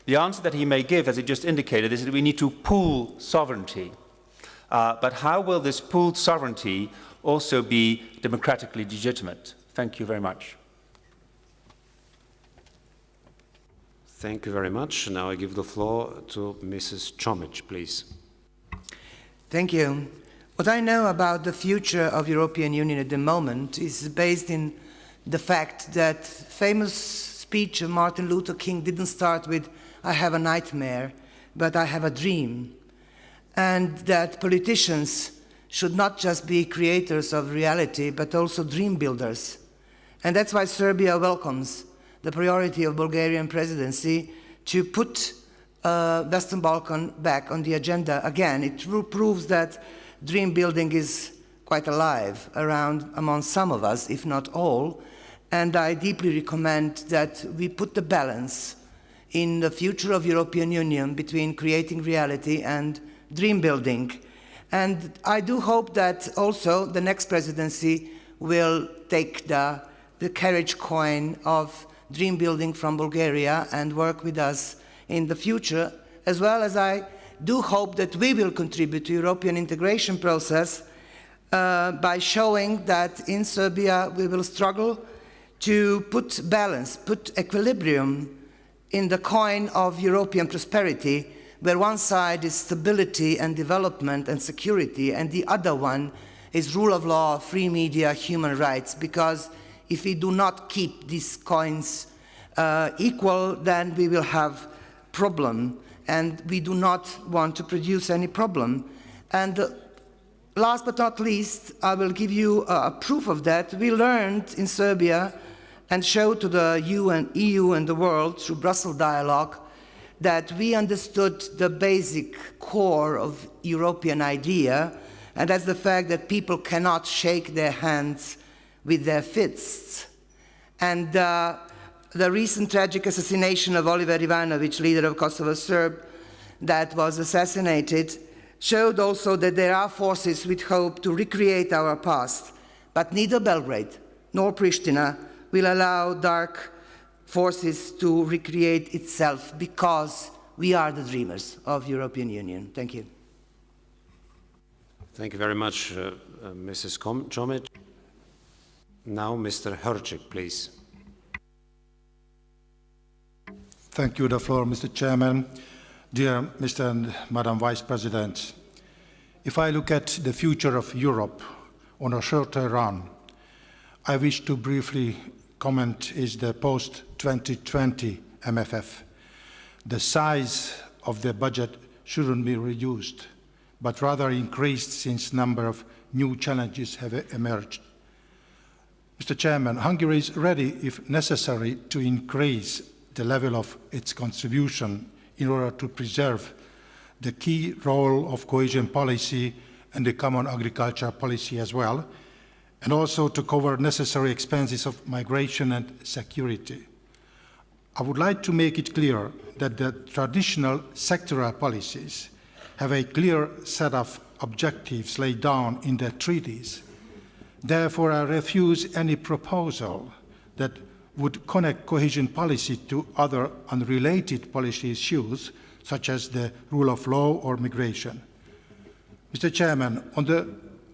The answer that he may give, as he just indicated, is that we need to pool sovereignty. But how will this pooled sovereignty also be democratically legitimate? Thank you very much. Thank you very much. Now I give the floor to Mrs. Čomić, please. Thank you. What I know about the future of European Union at the moment is based in the fact that famous speech of Martin Luther King didn't start with, "I have a nightmare," but "I have a dream." And that politicians should not just be creators of reality, but also dream builders. And that's why Serbia welcomes the priority of Bulgarian presidency to put Western Balkan back on the agenda again. It proves that dream building is quite alive among some of us, if not all. And I deeply recommend that we put the balance in the future of European Union between creating reality and dream building. And I do hope that also the next presidency will take the carriage coin of dream building from Bulgaria and work with us in the future, as well as I do hope that we will contribute to European integration process by showing that in Serbia we will struggle to put balance, put equilibrium in the coin of European prosperity, where one side is stability and development and security, and the other one is rule of law, free media, human rights. Because if we do not keep these coins equal, then we will have problem, and we do not want to produce any problem. And last but not least, I will give you a proof of that. We learned in Serbia and showed to the EU and the world through Brussels dialogue that we understood the basic core of European idea, and that's the fact that people cannot shake their hands with their fists. And the recent tragic assassination of Oliver Ivanović, leader of Kosovo Serb, that was assassinated, showed also that there are forces with hope to recreate our past. But neither Belgrade nor Pristina will allow dark forces to recreate itself, because we are the dreamers of European Union. Thank you. Thank you very much, Mrs. Čomić. Now, Mr. Hrček, please. Thank you, the floor, Mr. Chairman. Dear Mr. and Madam Vice President, if I look at the future of Europe on a shorter run, I wish to briefly comment is the post-2020 MFF. The size of the budget shouldn't be reduced, but rather increased since a number of new challenges have emerged. Mr. Chairman, Hungary is ready, if necessary, to increase the level of its contribution in order to preserve the key role of cohesion policy and the common agriculture policy as well, and also to cover necessary expenses of migration and security. I would like to make it clear that the traditional sectoral policies have a clear set of objectives laid down in the treaties. Therefore, I refuse any proposal that would connect cohesion policy to other unrelated policy issues, such as the rule of law or migration. Mr. Chairman, on the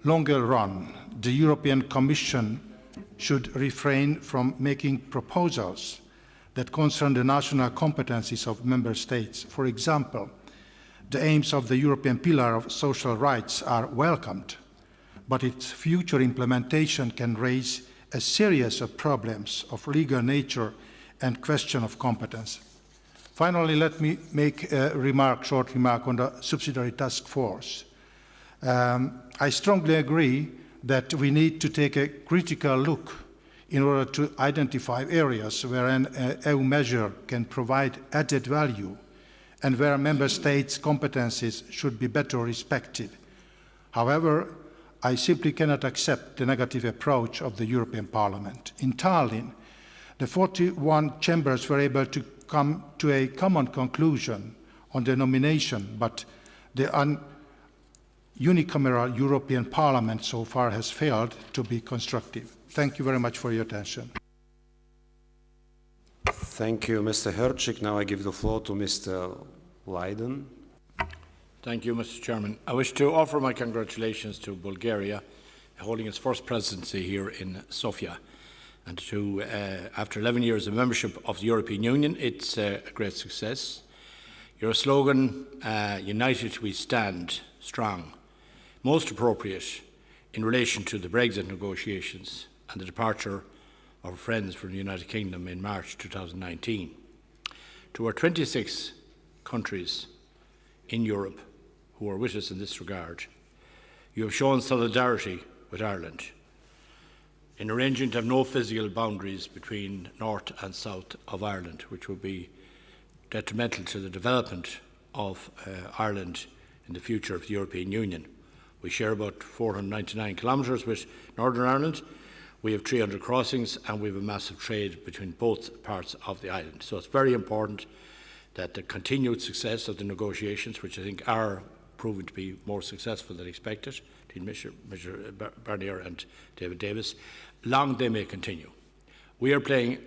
longer run, the European Commission should refrain from making proposals that concern the national competencies of member states. For example, the aims of the European Pillar of Social Rights are welcomed, but its future implementation can raise a series of problems of legal nature and question of competence. Finally, let me make a short remark on the subsidiary task force. I strongly agree that we need to take a critical look in order to identify areas where an EU measure can provide added value and where member states' competencies should be better respected. However, I simply cannot accept the negative approach of the European Parliament. In Tallinn, the 41 chambers were able to come to a common conclusion on the nomination, but the unicameral European Parliament so far has failed to be constructive. Thank you very much for your attention. Thank you, Mr. Hercik. Now I give the floor to Mr. Leiden. Thank you, Mr. Chairman. I wish to offer my congratulations to Bulgaria holding its first presidency here in Sofia. And to, after 11 years of membership of the European Union, it's a great success. Your slogan, United we stand strong, most appropriate in relation to the Brexit negotiations and the departure of our friends from the United Kingdom in March 2019. To our 26 countries in Europe who are with us in this regard, you have shown solidarity with Ireland in arranging to have no physical boundaries between North and South of Ireland, which would be detrimental to the development of Ireland in the future of the European Union. We share about 499 kilometres with Northern Ireland. We have 300 crossings and we have a massive trade between both parts of the island. So it's very important that the continued success of the negotiations, which I think are proven to be more successful than expected, between Mr. Barnier and David Davis, long they may continue. We are playing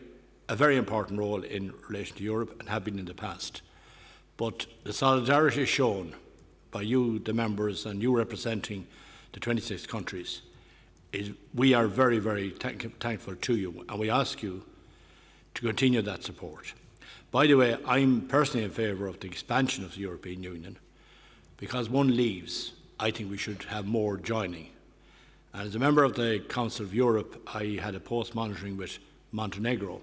a very important role in relation to Europe and have been in the past. But the solidarity shown by you, the members, and you representing the 26 countries, is we are very, very thankful to you, and we ask you to continue that support. By the way, I'm personally in favour of the expansion of the European Union, because one leaves, I think we should have more joining. And as a member of the Council of Europe, I had a post monitoring with Montenegro,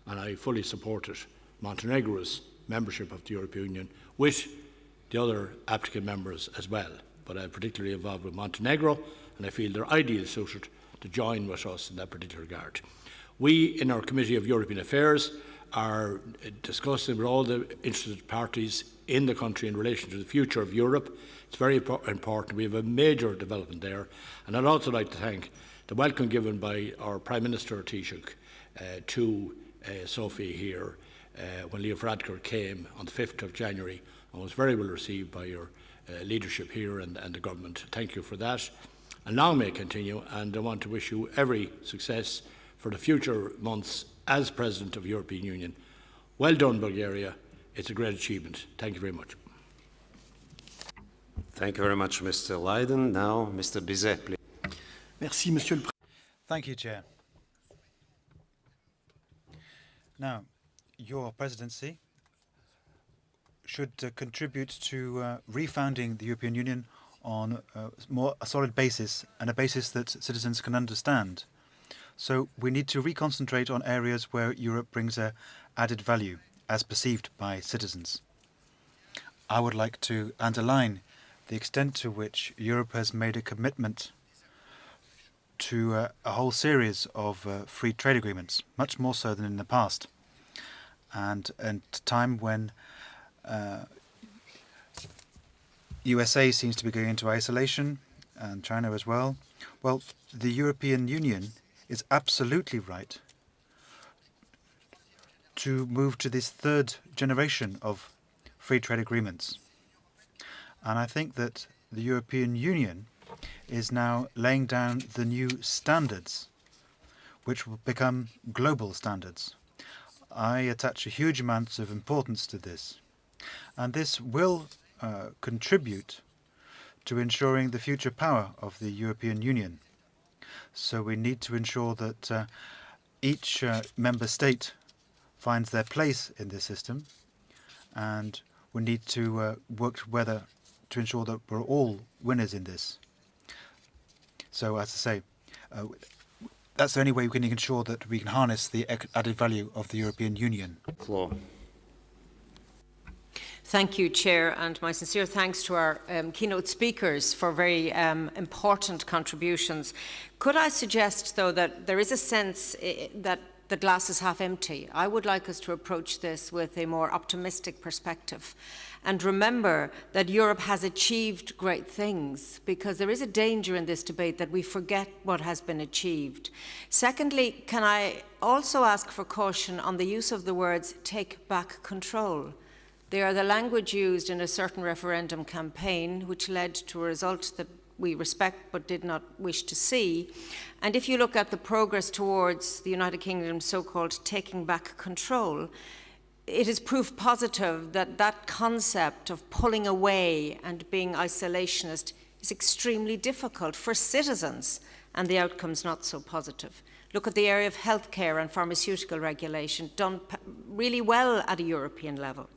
and I fully supported Montenegro's membership of the European Union with the other applicant members as well. But I'm particularly involved with Montenegro, and I feel they're ideally suited to join with us in that particular regard. We, in our Committee of European Affairs, are discussing with all the interested parties in the country in relation to the future of Europe. It's very important. We have a major development there. And I'd also like to thank the welcome given by our Prime Minister Taoiseach to Sophie here when Leo Varadkar came on the 5th of January and was very well received by your leadership here and the government. Thank you for that. And long may it continue, and I want to wish you every success for the future months as President of the European Union. Well done, Bulgaria. It's a great achievement. Thank you very much. Thank you very much, Mr. Leiden. Now, Mr. Bizet, please. Merci, Monsieur le Président. Thank you, Chair. Now, your presidency should contribute to refounding the European Union on a solid basis and a basis that citizens can understand. So we need to reconcentrate on areas where Europe brings added value as perceived by citizens. I would like to underline the extent to which Europe has made a commitment to a whole series of free trade agreements, much more so than in the past. And at a time when USA seems to be going into isolation, and China as well, well, the European Union is absolutely right to move to this third generation of free trade agreements. And I think that the European Union is now laying down the new standards, which will become global standards. I attach a huge amount of importance to this. And this will contribute to ensuring the future power of the European Union. So we need to ensure that each member state finds their place in this system, and we need to work together to ensure that we're all winners in this. So, as I say, that's the only way we can ensure that we can harness the added value of the European Union. Floor. Thank you, Chair, and my sincere thanks to our keynote speakers for very important contributions. Could I suggest, though, that there is a sense that the glass is half empty? I would like us to approach this with a more optimistic perspective and remember that Europe has achieved great things, because there is a danger in this debate that we forget what has been achieved. Secondly, can I also ask for caution on the use of the words "take back control"? They are the language used in a certain referendum campaign, which led to a result that we respect but did not wish to see. And if you look at the progress towards the United Kingdom's so-called taking back control, it is proof positive that that concept of pulling away and being isolationist is extremely difficult for citizens, and the outcome's not so positive. Look at the area of healthcare and pharmaceutical regulation, done really well at a European level.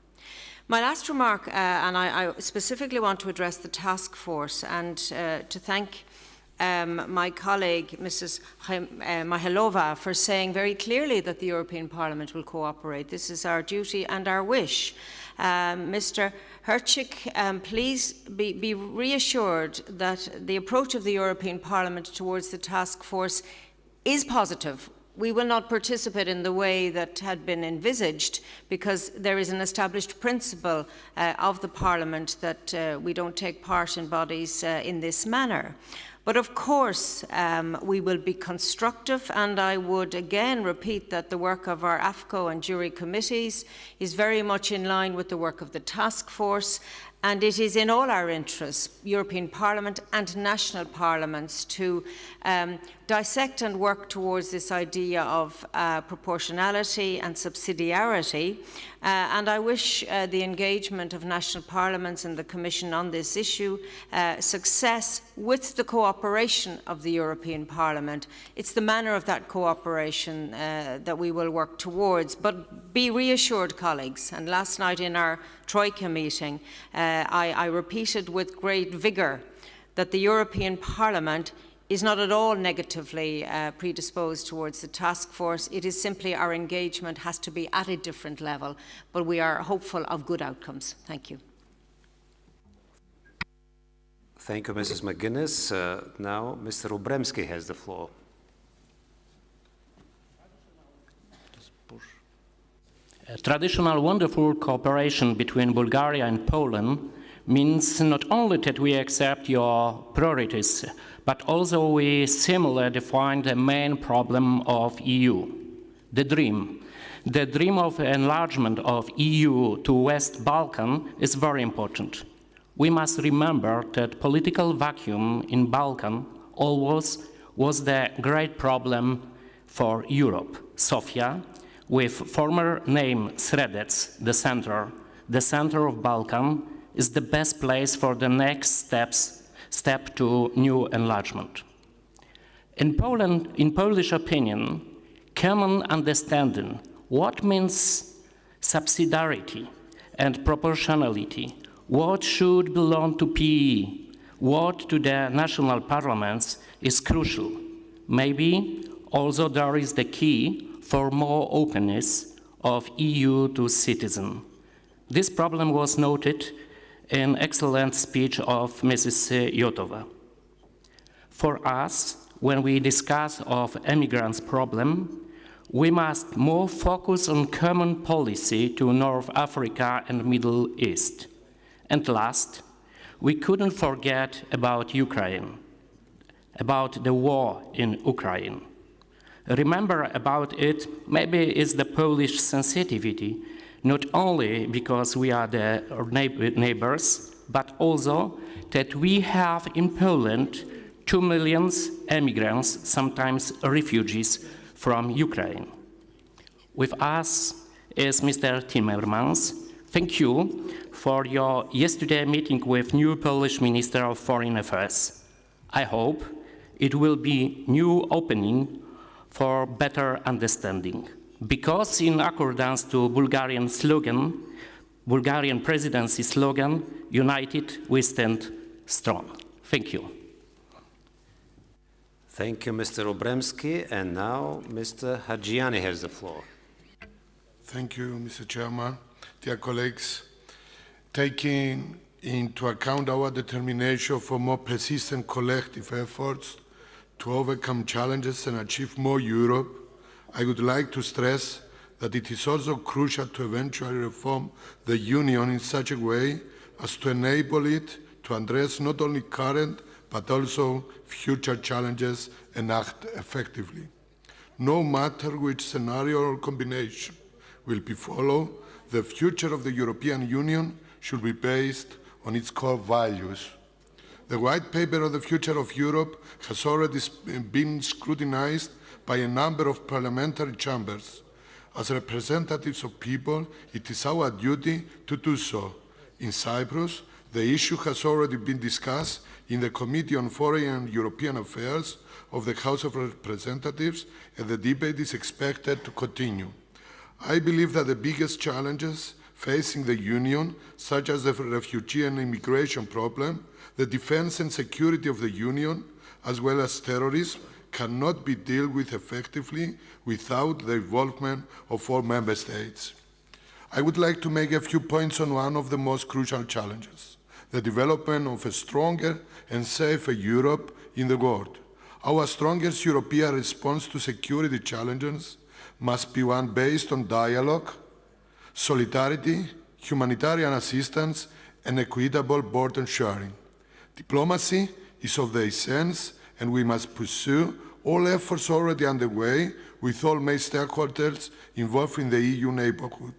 My last remark, and I specifically want to address the task force and to thank my colleague, Mrs. Mihailova, for saying very clearly that the European Parliament will cooperate. This is our duty and our wish. Mr. Hercik, please be reassured that the approach of the European Parliament towards the task force is positive. We will not participate in the way that had been envisaged, because there is an established principle of the Parliament that we don't take part in bodies in this manner. But of course, we will be constructive, and I would again repeat that the work of our AFCO and jury committees is very much in line with the work of the task force, and it is in all our interests, European Parliament and national parliaments, to dissect and work towards this idea of proportionality and subsidiarity. And I wish the engagement of national parliaments and the Commission on this issue success with the cooperation of the European Parliament. It's the manner of that cooperation that we will work towards. But be reassured, colleagues, and last night in our Troika meeting, I repeated with great vigour that the European Parliament is not at all negatively predisposed towards the task force. It is simply our engagement has to be at a different level, but we are hopeful of good outcomes. Thank you. Thank you, Mrs. McGuinness. Now, Mr. Obremski has the floor. Traditional wonderful cooperation between Bulgaria and Poland means not only that we accept your priorities, but also we similarly define the main problem of EU, the dream. The dream of enlargement of EU to West Balkan is very important. We must remember that political vacuum in Balkan always was the great problem for Europe. Sofia, with former name Sredec, the center of Balkan, is the best place for the next step to new enlargement. In Poland, in Polish opinion, common understanding what means subsidiarity and proportionality, what should belong to PE, what to the national parliaments is crucial. Maybe also there is the key for more openness of EU to citizen. This problem was noted in excellent speech of Mrs. Yotova. For us, when we discuss of immigrants' problem, we must more focus on common policy to North Africa and Middle East. And last, we couldn't forget about Ukraine, about the war in Ukraine. Remember about it, maybe it's the Polish sensitivity, not only because we are the neighbors, but also that we have in Poland 2 million immigrants, sometimes refugees from Ukraine. With us is Mr. Timmermans. Thank you for your yesterday meeting with new Polish Minister of Foreign Affairs. I hope it will be new opening for better understanding. Because in accordance to Bulgarian slogan, Bulgarian presidency slogan, united we stand strong. Thank you. Thank you, Mr. Obremski. And now, Mr. Hadjiani has the floor. Thank you, Mr. Chairman. Dear colleagues, taking into account our determination for more persistent collective efforts to overcome challenges and achieve more Europe, I would like to stress that it is also crucial to eventually reform the Union in such a way as to enable it to address not only current but also future challenges and act effectively. No matter which scenario or combination will be followed, the future of the European Union should be based on its core values. The White Paper on the Future of Europe has already been scrutinized by a number of parliamentary chambers. As representatives of people, it is our duty to do so. In Cyprus, the issue has already been discussed in the Committee on Foreign and European Affairs of the House of Representatives, and the debate is expected to continue. I believe that the biggest challenges facing the Union, such as the refugee and immigration problem, the defense and security of the Union, as well as terrorism, cannot be dealt with effectively without the involvement of all member states. I would like to make a few points on one of the most crucial challenges, the development of a stronger and safer Europe in the world. Our strongest European response to security challenges must be one based on dialogue, solidarity, humanitarian assistance, and equitable burden sharing. Diplomacy is of the essence, and we must pursue all efforts already underway with all main stakeholders involved in the EU neighbourhood.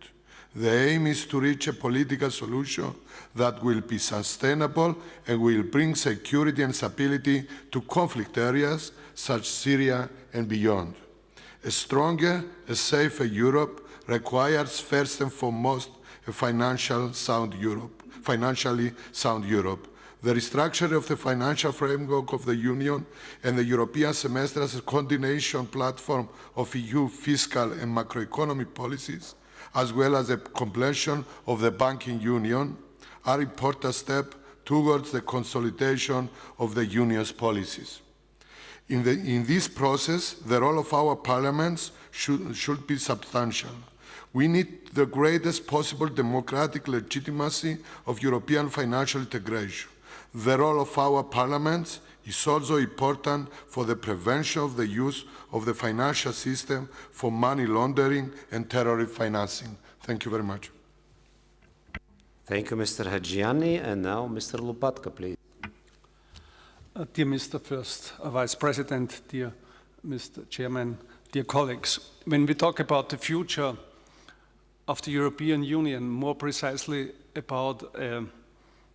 The aim is to reach a political solution that will be sustainable and will bring security and stability to conflict areas such as Syria and beyond. A stronger, a safer Europe requires first and foremost a financially sound Europe. The restructuring of the financial framework of the Union and the European semester as a coordination platform of EU fiscal and macroeconomic policies, as well as the completion of the banking union, are important steps towards the consolidation of the Union's policies. In this process, the role of our parliaments should be substantial. We need the greatest possible democratic legitimacy of European financial integration. The role of our parliaments is also important for the prevention of the use of the financial system for money laundering and terrorist financing. Thank you very much. Thank you, Mr. Hadjiani. And now, Mr. Lupatka, please. Dear Mr. First Vice President, dear Mr. Chairman, dear colleagues, when we talk about the future of the European Union, more precisely about a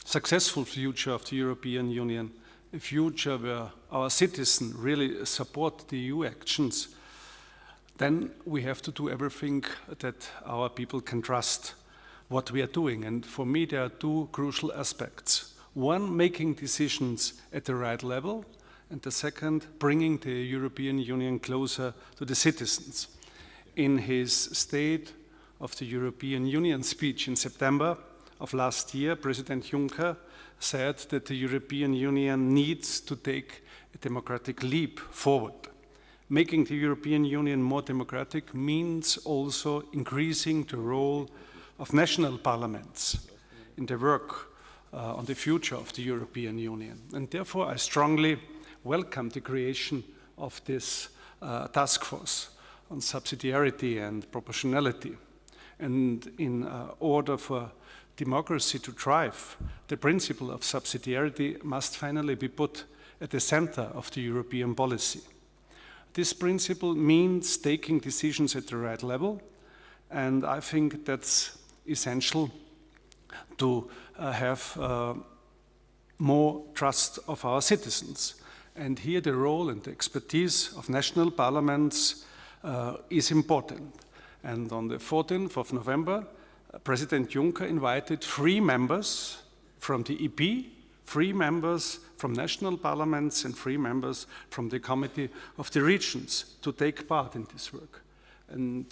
successful future of the European Union, a future where our citizens really support the EU actions, then we have to do everything that our people can trust what we are doing. And for me, there are two crucial aspects. One, making decisions at the right level, and the second, bringing the European Union closer to the citizens. In his State of the European Union speech in September of last year, President Juncker said that the European Union needs to take a democratic leap forward. Making the European Union more democratic means also increasing the role of national parliaments in the work on the future of the European Union. And therefore, I strongly welcome the creation of this task force on subsidiarity and proportionality. And in order for democracy to thrive, the principle of subsidiarity must finally be put at the center of the European policy. This principle means taking decisions at the right level, and I think that's essential to have more trust of our citizens. And here the role and the expertise of national parliaments is important. And on the 14th of November, President Juncker invited 3 members from the EP, 3 members from national parliaments, and 3 members from the Committee of the Regions to take part in this work. And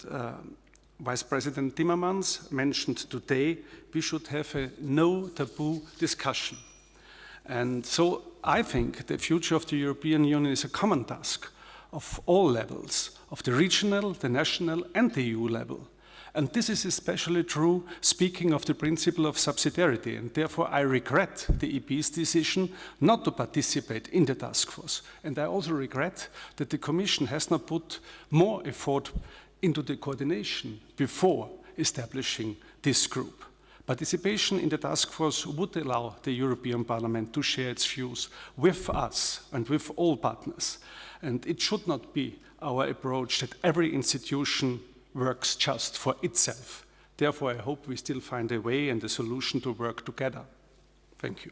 Vice President Timmermans mentioned today we should have a no taboo discussion. And so I think the future of the European Union is a common task of all levels, of the regional, the national, and the EU level. And this is especially true speaking of the principle of subsidiarity, and therefore I regret the EP's decision not to participate in the task force. And I also regret that the Commission has not put more effort into the coordination before establishing this group. Participation in the task force would allow the European Parliament to share its views with us and with all partners. And it should not be our approach that every institution works just for itself. Therefore, I hope we still find a way and a solution to work together. Thank you.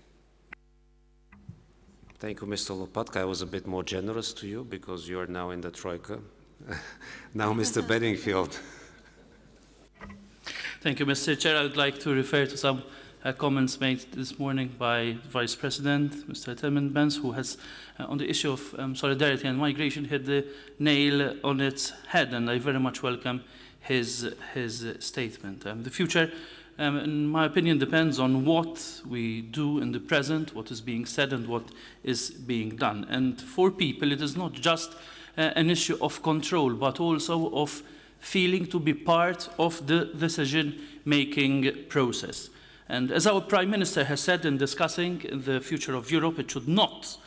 Thank you, Mr. Lopatka. I was a bit more generous to you because you are now in the Troika. Now, Mr. Bedingfield. Thank you, Mr. Chair. I would like to refer to some comments made this morning by Vice President, Mr. Timmermans, who has, on the issue of solidarity and migration, hit the nail on its head, and I very much welcome his statement. The future, in my opinion, depends on what we do in the present, what is being said and what is being done. And for people, it is not just an issue of control, but also of feeling to be part of the decision-making process. And as our Prime Minister has said in discussing the future of Europe, it should not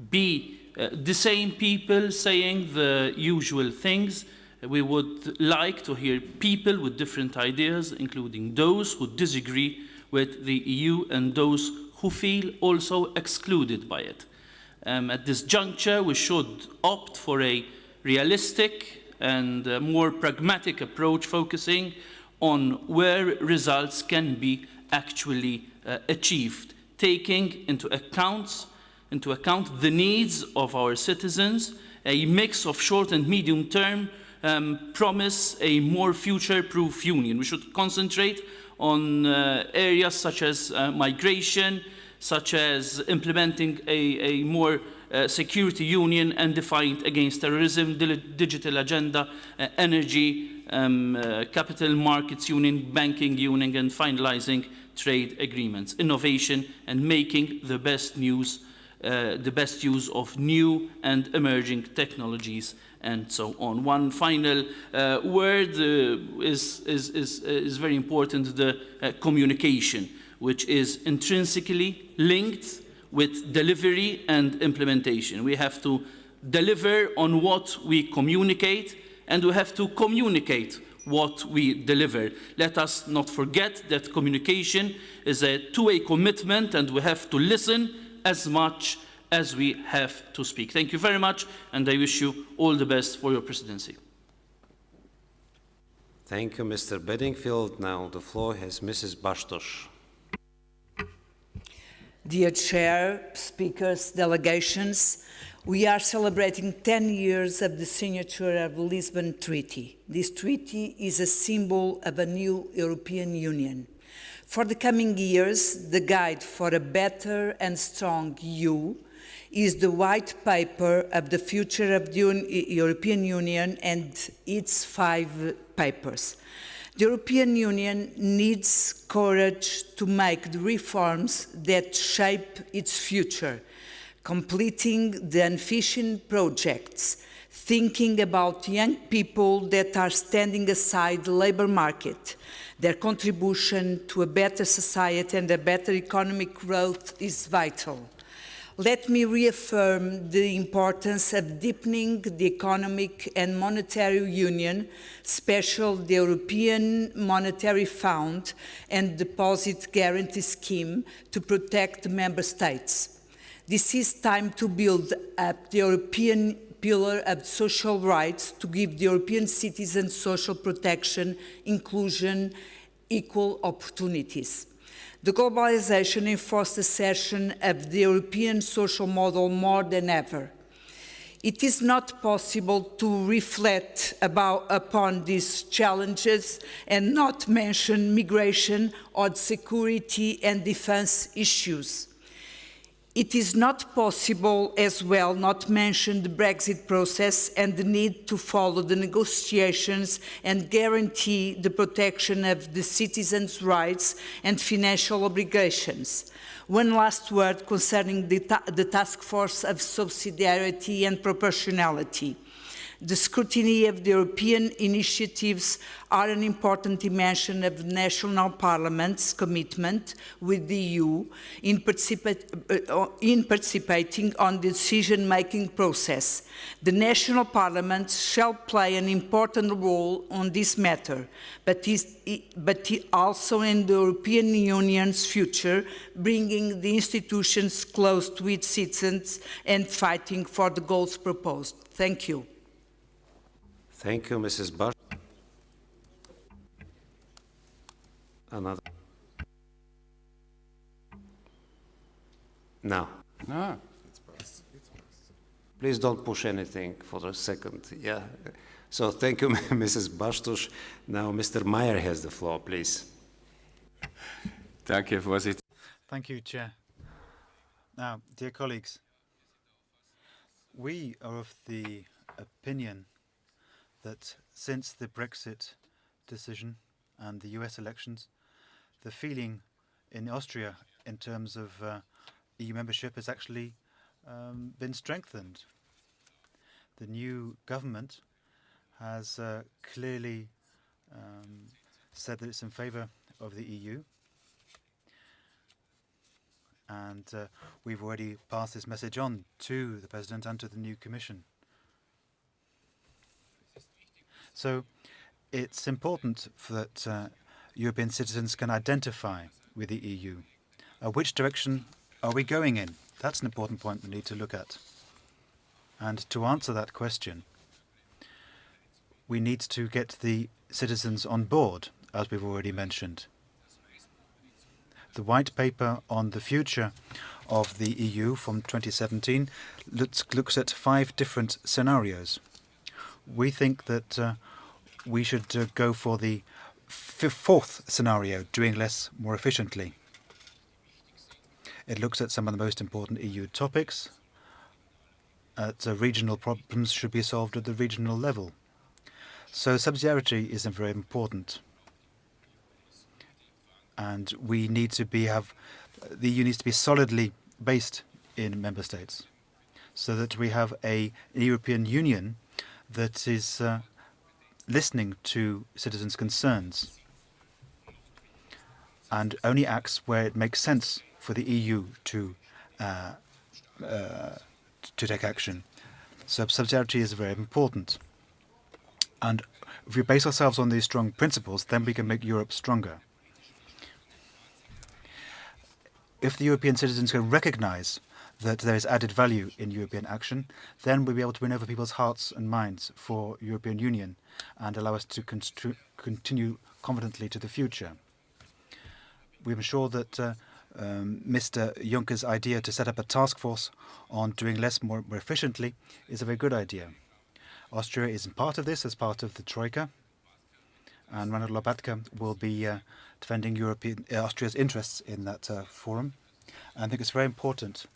be the same people saying the usual things. We would like to hear people with different ideas, including those who disagree with the EU and those who feel also excluded by it. At this juncture, we should opt for a realistic and more pragmatic approach, focusing on where results can be actually achieved, taking into account the needs of our citizens. A mix of short and medium term promise a more future-proof union. We should concentrate on areas such as migration, such as implementing a more security union and the fight against terrorism, digital agenda, energy, capital markets union, banking union, and finalizing trade agreements, innovation, and making the best use of new and emerging technologies, and so on. One final word is very important: the communication, which is intrinsically linked with delivery and implementation. We have to deliver on what we communicate, and we have to communicate what we deliver. Let us not forget that communication is a two-way commitment, and we have to listen as much as we have to speak. Thank you very much, and I wish you all the best for your presidency. Thank you, Mr. Bedingfield. Now the floor has Mrs. Bastos. Dear Chair, speakers, delegations, we are celebrating 10 years of the signature of the Lisbon Treaty. This treaty is a symbol of a new European Union. For the coming years, the guide for a better and strong EU is the white paper of the future of the European Union and its 5 papers. The European Union needs courage to make the reforms that shape its future, completing the ambitious projects, thinking about young people that are standing aside the labour market. Their contribution to a better society and a better economic growth is vital. Let me reaffirm the importance of deepening the economic and monetary union, especially the European Monetary Fund and Deposit Guarantee Scheme to protect the member states. This is time to build up the European pillar of social rights to give the European citizens social protection, inclusion, equal opportunities. The globalization enforced the assertion of the European social model more than ever. It is not possible to reflect upon these challenges and not mention migration or security and defense issues. It is not possible as well not mention the Brexit process and the need to follow the negotiations and guarantee the protection of the citizens' rights and financial obligations. One last word concerning the task force of subsidiarity and proportionality. The scrutiny of the European initiatives are an important dimension of national parliaments' commitment with the EU in participating on the decision-making process. The national parliaments shall play an important role on this matter, but also in the European Union's future, bringing the institutions close to its citizens and fighting for the goals proposed. Thank you. Thank you, Mrs. Bush. Another. No. No. Please don't push anything for a second. Yeah. So thank you, Mrs. Bastos. Now, Mr. Meyer has the floor, please. Thank you, Chair. Now, dear colleagues, we are of the opinion that since the Brexit decision and the US elections, the feeling in Austria in terms of EU membership has actually been strengthened. The new government has clearly said that it's in favor of the EU, and we've already passed this message on to the President and to the new Commission. So it's important that European citizens can identify with the EU. Which direction are we going in? That's an important point we need to look at. And to answer that question, we need to get the citizens on board, as we've already mentioned. The white paper on the future of the EU from 2017 looks at 5 different scenarios. We think that we should go for the 4th scenario, doing less more efficiently. It looks at some of the most important EU topics. Regional problems should be solved at the regional level. So subsidiarity is very important. And we need to the EU needs to be solidly based in member states, so that we have a European Union that is listening to citizens' concerns and only acts where it makes sense for the EU to take action. So subsidiarity is very important. And if we base ourselves on these strong principles, then we can make Europe stronger. If the European citizens can recognize that there is added value in European action, then we'll be able to win over people's hearts and minds for European Union and allow us to continue confidently to the future. I'm sure that Mr. Juncker's idea to set up a task force on doing less more efficiently is a very good idea. Austria is part of this as part of the Troika, and Reinhard Lobatka will be defending Austria's interests in that forum. And I think it's very important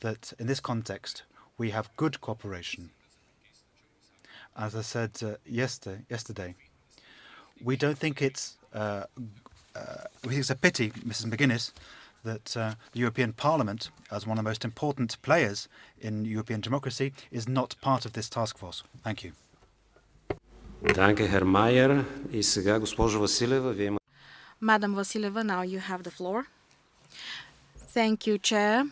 that in this context we have good cooperation. As I said yesterday, we don't think it's a pity, Mrs. McGuinness, that the European Parliament, as one of the most important players in European democracy, is not part of this task force. Thank you. Danke, Herr Mayer. И сега, госпожо Василева, вие имате. Madam Vasileva, now you have the floor. Thank you, Chair.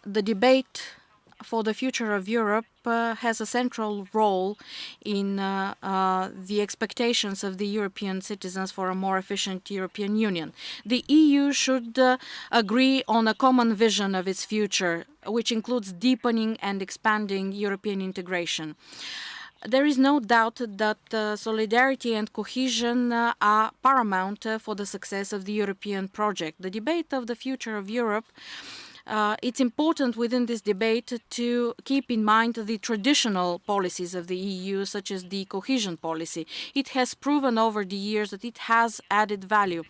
The debate for the future of Europe has a central role in the expectations of the European citizens for a more efficient European Union. The EU should agree on a common vision of its future, which includes deepening and expanding European integration. There is no doubt that solidarity and cohesion are paramount for the success of the European project. The debate of the future of Europe, it's important within this debate to keep in mind the traditional policies of the EU, such as the cohesion policy. It has proven over the years that it has added value.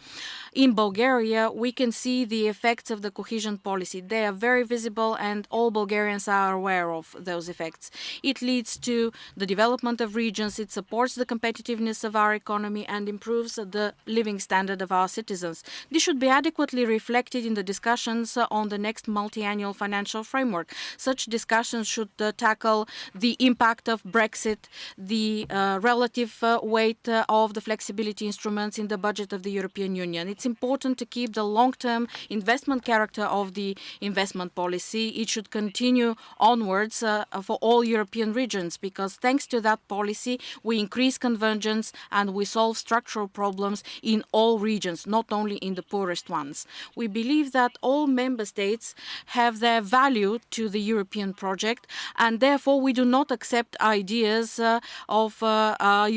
In Bulgaria, we can see the effects of the cohesion policy. They are very visible, and all Bulgarians are aware of those effects. It leads to the development of regions, it supports the competitiveness of our economy, and improves the living standard of our citizens. This should be adequately reflected in the discussions on the next next multi-annual financial framework. Such discussions should tackle the impact of Brexit, the relative weight of the flexibility instruments in the budget of the European Union. It's important to keep the long-term investment character of the investment policy. It should continue onwards for all European regions, because thanks to that policy, we increase convergence and we solve structural problems in all regions, not only in the poorest ones. We believe that all member states have their value to the European project, and therefore we do not accept ideas of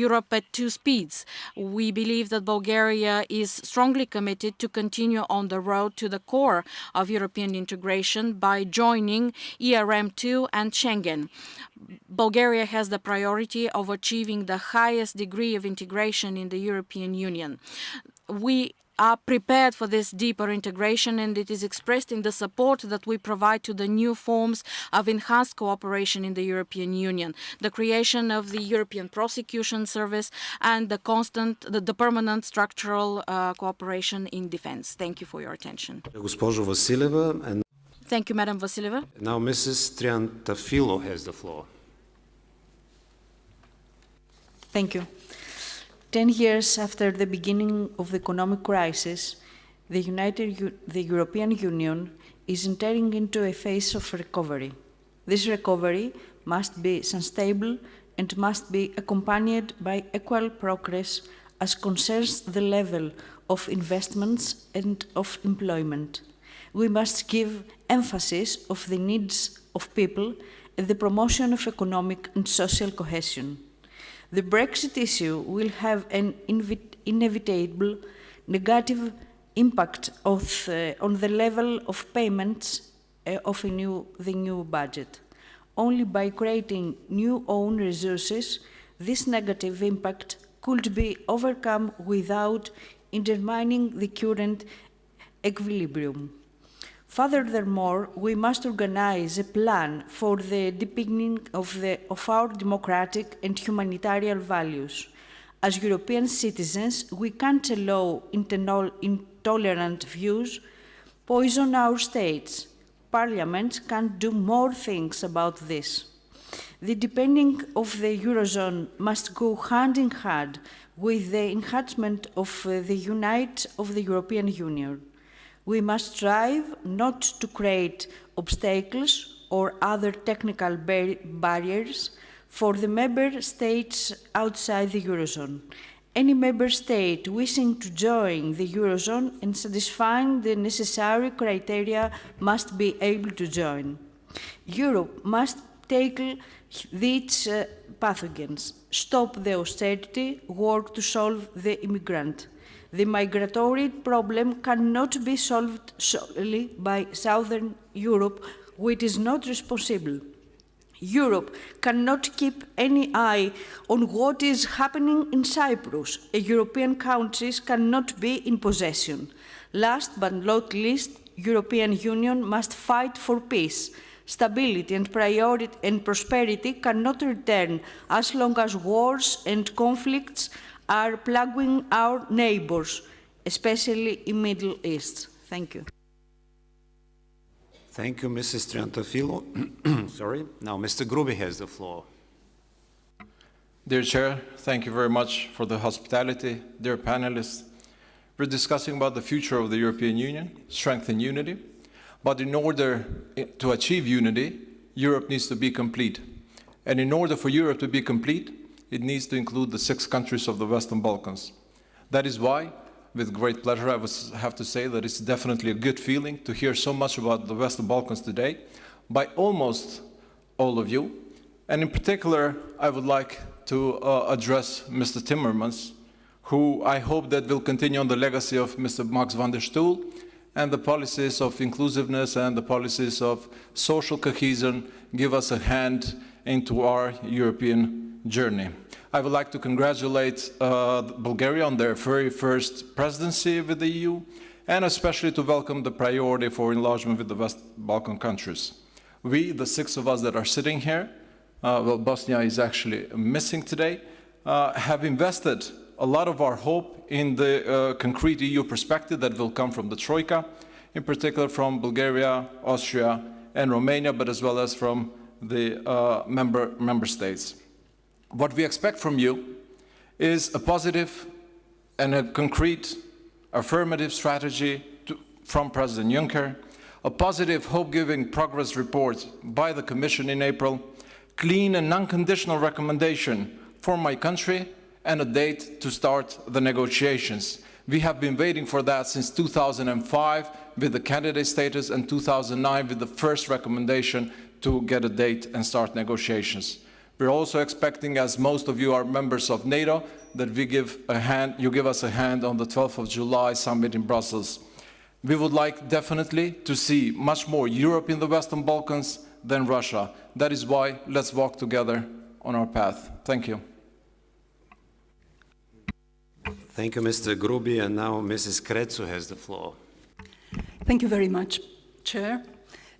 Europe at two speeds. We believe that Bulgaria is strongly committed to continue on the road to the core of European integration by joining ERM2 and Schengen. Bulgaria has the priority of achieving the highest degree of integration in the European Union. We are prepared for this deeper integration, and it is expressed in the support that we provide to the new forms of enhanced cooperation in the European Union, the creation of the European Prosecution Service and the permanent structural cooperation in defense. Thank you for your attention. Госпожо Василева, and Thank you, Madam Vasileva. now Mrs. Triantafilo has the floor. Thank you. 10 years after the beginning of the economic crisis, the European Union is entering into a phase of recovery. This recovery must be sustainable and must be accompanied by equal progress as concerns the level of investments and of employment. We must give emphasis of the needs of people and the promotion of economic and social cohesion. The Brexit issue will have an inevitable negative impact on the level of payments of the new budget. Only by creating new own resources, this negative impact could be overcome without undermining the current equilibrium. Furthermore, we must organize a plan for the deepening of our democratic and humanitarian values. As European citizens, we can't allow intolerant views poison our states. Parliaments can do more things about this. The deepening of the Eurozone must go hand in hand with the enhancement of the unity of the European Union. We must strive not to create obstacles or other technical barriers for the member states outside the Eurozone. Any member state wishing to join the Eurozone and satisfying the necessary criteria must be able to join. Europe must tackle its pathogens, stop the austerity, work to solve the immigrant. The migratory problem cannot be solved solely by Southern Europe, which is not responsible. Europe cannot keep any eye on what is happening in Cyprus. European countries cannot be in possession. Last but not least, European Union must fight for peace. Stability and prosperity cannot return as long as wars and conflicts are plaguing our neighbors, especially in Middle East. Thank you. Thank you, Mrs. Triantafilo. Sorry. Now, Mr. Gruby has the floor. Dear Chair, thank you very much for the hospitality. Dear panelists, we're discussing about the future of the European Union, strength and unity. But in order to achieve unity, Europe needs to be complete. And in order for Europe to be complete, it needs to include the 6 countries of the Western Balkans. That is why, with great pleasure, I have to say that it's definitely a good feeling to hear so much about the Western Balkans today by almost all of you. And in particular, I would like to address Mr. Timmermans, who I hope that will continue on the legacy of Mr. Max van der Stoel and the policies of inclusiveness and the policies of social cohesion give us a hand into our European journey. I would like to congratulate Bulgaria on their very first presidency with the EU, and especially to welcome the priority for enlargement with the West Balkan countries. We, the 6 of us that are sitting here, well, Bosnia is actually missing today, have invested a lot of our hope in the concrete EU perspective that will come from the Troika, in particular from Bulgaria, Austria, and Romania, but as well as from the member states. What we expect from you is a positive and a concrete affirmative strategy from President Juncker, a positive, hope-giving progress report by the Commission in April, clean and unconditional recommendation for my country, and a date to start the negotiations. We have been waiting for that since 2005 with the candidate status and 2009 with the first recommendation to get a date and start negotiations. We're also expecting, as most of you are members of NATO, that you give us a hand on the 12th of July summit in Brussels. We would like definitely to see much more Europe in the Western Balkans than Russia. That is why let's walk together on our path. Thank you. Thank you, Mr. Gruby, and now Mrs. Kretsu has the floor. Thank you very much, Chair.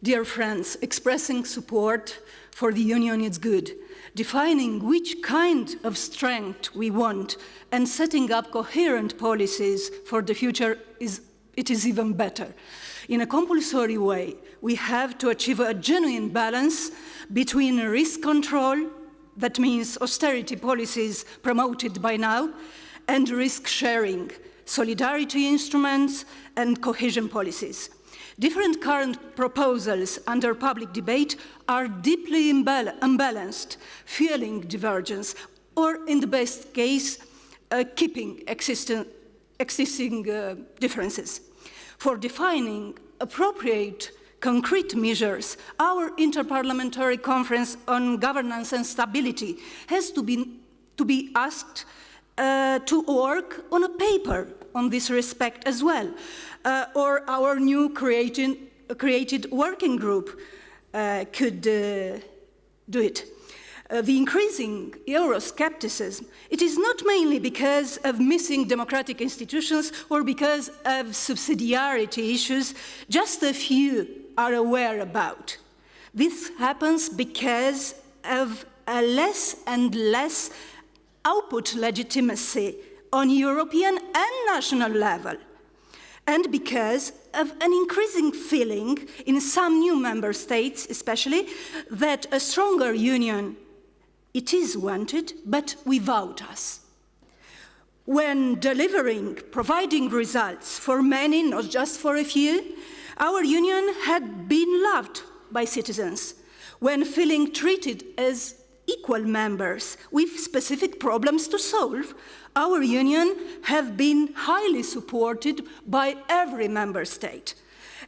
Dear friends, expressing support for the Union is good. Defining which kind of strength we want and setting up coherent policies for the future is even better. In a compulsory way, we have to achieve a genuine balance between risk control, that means austerity policies promoted by now, and risk sharing, solidarity instruments, and cohesion policies. Different current proposals under public debate are deeply unbalanced, fueling divergence, or in the best case, keeping existing differences. For defining appropriate concrete measures, our Interparliamentary Conference on Governance and Stability has to be asked to work on a paper on this respect as well, or our new created working group could do it. The increasing Euroscepticism, it is not mainly because of missing democratic institutions or because of subsidiarity issues just a few are aware about. This happens because of a less and less output legitimacy on European and national level, and because of an increasing feeling in some new member states especially that a stronger union, it is wanted, but without us. When providing results for many, not just for a few, our union had been loved by citizens. When feeling treated as equal members with specific problems to solve, our union have been highly supported by every member state.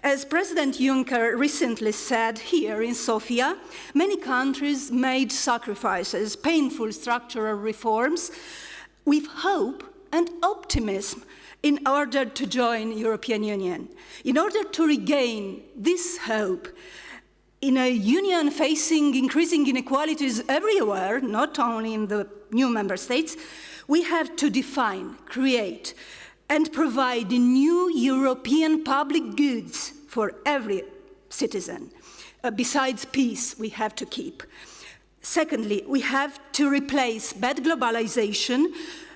As President Juncker recently said here in Sofia, many countries made sacrifices, painful structural reforms, with hope and optimism in order to join the European Union. In order to regain this hope, in a union facing increasing inequalities everywhere, not only in the new member states, we have to define, create, and provide new European public goods for every citizen. Besides peace, we have to keep. Secondly, we have to replace bad globalization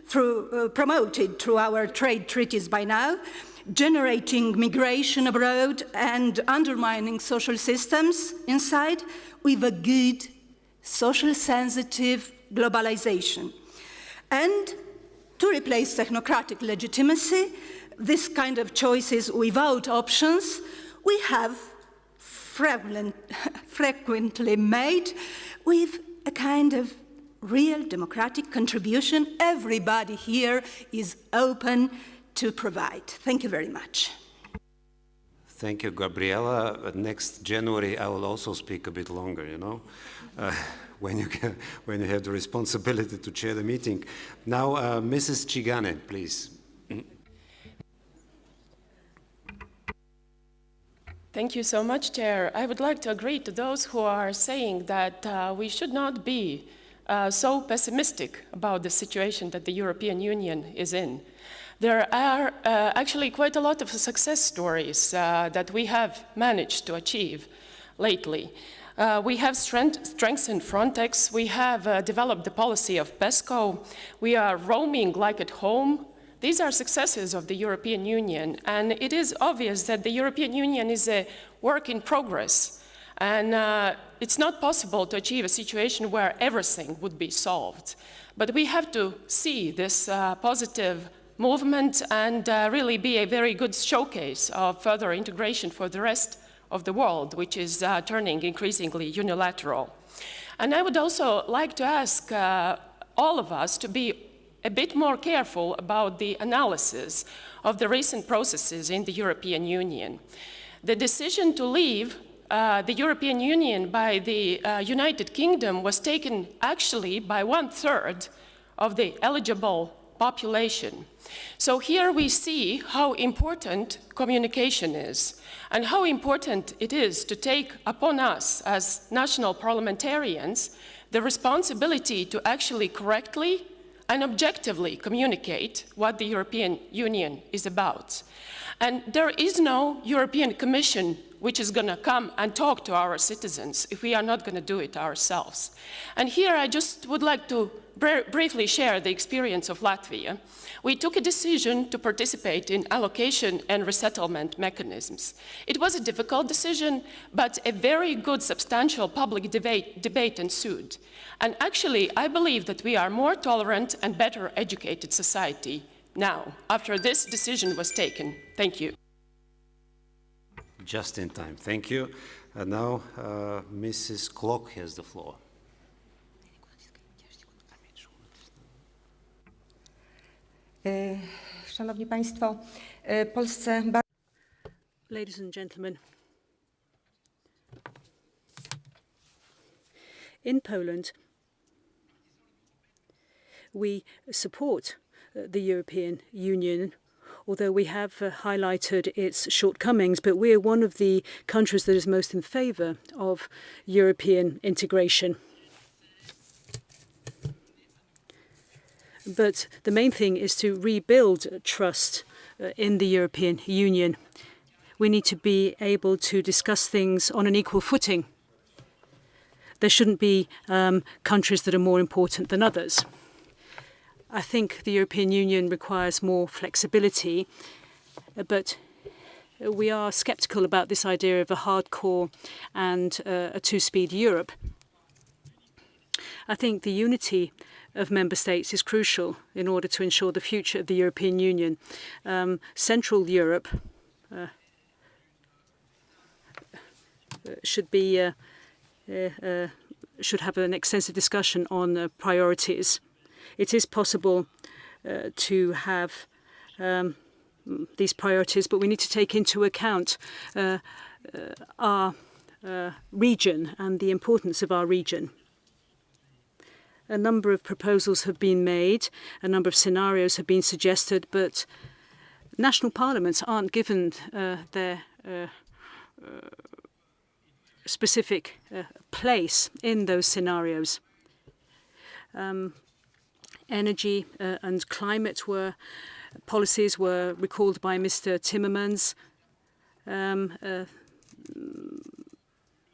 promoted through our trade treaties by now, generating migration abroad and undermining social systems inside, with a good, social-sensitive globalization. And to replace technocratic legitimacy, this kind of choices without options, we have frequently made with a kind of real democratic contribution everybody here is open to provide. Thank you very much. Thank you, Gabriela. Next January, I will also speak a bit longer, you know, when you have the responsibility to chair the meeting. Now, Mrs. Chigane, please. Thank you so much, Chair. I would like to agree to those who are saying that we should not be so pessimistic about the situation that the European Union is in. There are actually quite a lot of success stories that we have managed to achieve lately. We have strengthened Frontex, we have developed the policy of PESCO, we are roaming like at home, These are successes of the European Union, and it is obvious that the European Union is a work in progress. And it's not possible to achieve a situation where everything would be solved. But we have to see this positive movement and really be a very good showcase of further integration for the rest of the world, which is turning increasingly unilateral. And I would also like to ask all of us to be a bit more careful about the analysis of the recent processes in the European Union. The decision to leave the European Union by the United Kingdom was taken actually by 1/3 of the eligible population. So here we see how important communication is and how important it is to take upon us as national parliamentarians the responsibility to actually correctly and objectively communicate what the European Union is about. And there is no European Commission which is going to come and talk to our citizens if we are not going to do it ourselves. And here I just would like to briefly share the experience of Latvia. We took a decision to participate in allocation and resettlement mechanisms. It was a difficult decision, but a very good substantial public debate ensued. And actually, I believe that we are more tolerant and better educated society now, after this decision was taken. Thank you. Just in time. Thank you. And now, Mrs. Klock has the floor. Szanowni Państwo, Ladies and gentlemen, in Poland, we support the European Union, although we have highlighted its shortcomings, but we are one of the countries that is most in favour of European integration. But the main thing is to rebuild trust in the European Union. We need to be able to discuss things on an equal footing. There shouldn't be countries that are more important than others. I think the European Union requires more flexibility, but we are sceptical about this idea of a hardcore and a two-speed Europe. I think the unity of member states is crucial in order to ensure the future of the European Union. Central Europe should have an extensive discussion on priorities. It is possible to have these priorities, but we need to take into account our region and the importance of our region. A number of proposals have been made, a number of scenarios have been suggested, but national parliaments aren't given their specific place in those scenarios. Energy and climate policies were recalled by Mr. Timmermans.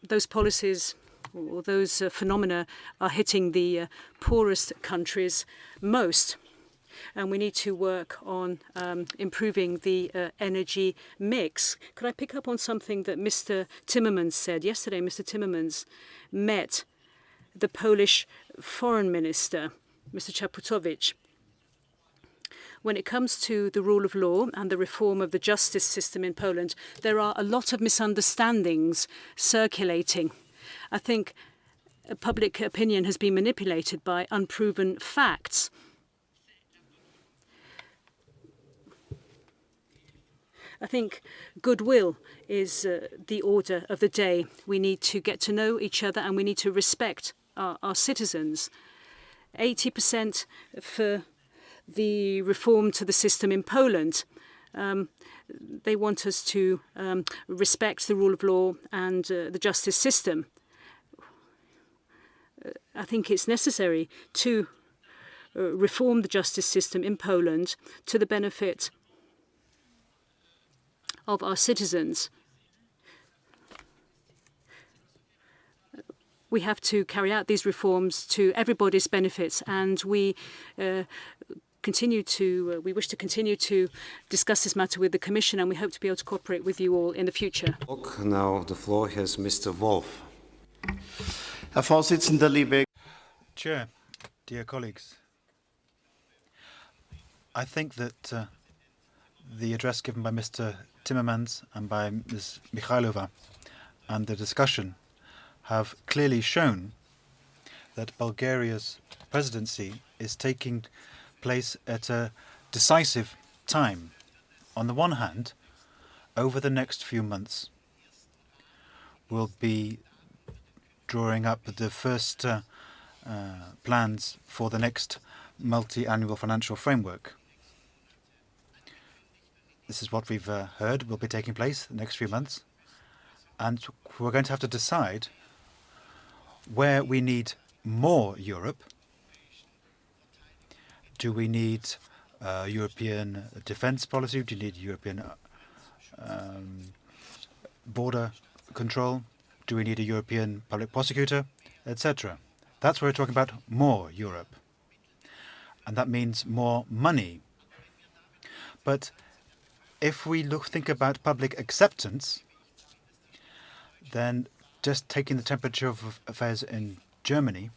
Those policies or those phenomena are hitting the poorest countries most. And we need to work on improving the energy mix. Could I pick up on something that Mr. Timmermans said? Yesterday, Mr. Timmermans met the Polish foreign minister, Mr. Czaputowicz. When it comes to the rule of law and the reform of the justice system in Poland, there are a lot of misunderstandings circulating. I think public opinion has been manipulated by unproven facts. I think goodwill is the order of the day. We need to get to know each other and we need to respect our citizens. 80% for the reform to the system in Poland. They want us to respect the rule of law and the justice system. I think it's necessary to reform the justice system in Poland to the benefit of our citizens. We have to carry out these reforms to everybody's benefits, and we we wish to continue to discuss this matter with the Commission, and we hope to be able to cooperate with you all in the future. Now the floor has Mr. Wolf. Herr Vorsitzender, liebe Chair, dear colleagues, I think that the address given by Mr. Timmermans and by Ms. Mikhailova and the discussion have clearly shown that Bulgaria's presidency is taking place at a decisive time. On the one hand, over the next few months, we'll be drawing up the first plans for the next multi-annual financial framework. This is what we've heard will be taking place the next few months. And we're going to have to decide where we need more Europe. Do we need European defense policy? Do we need European border control? Do we need a European public prosecutor, etc.? That's where we're talking about more Europe. And that means more money. But if we think about public acceptance, then just taking the temperature of affairs in Germany,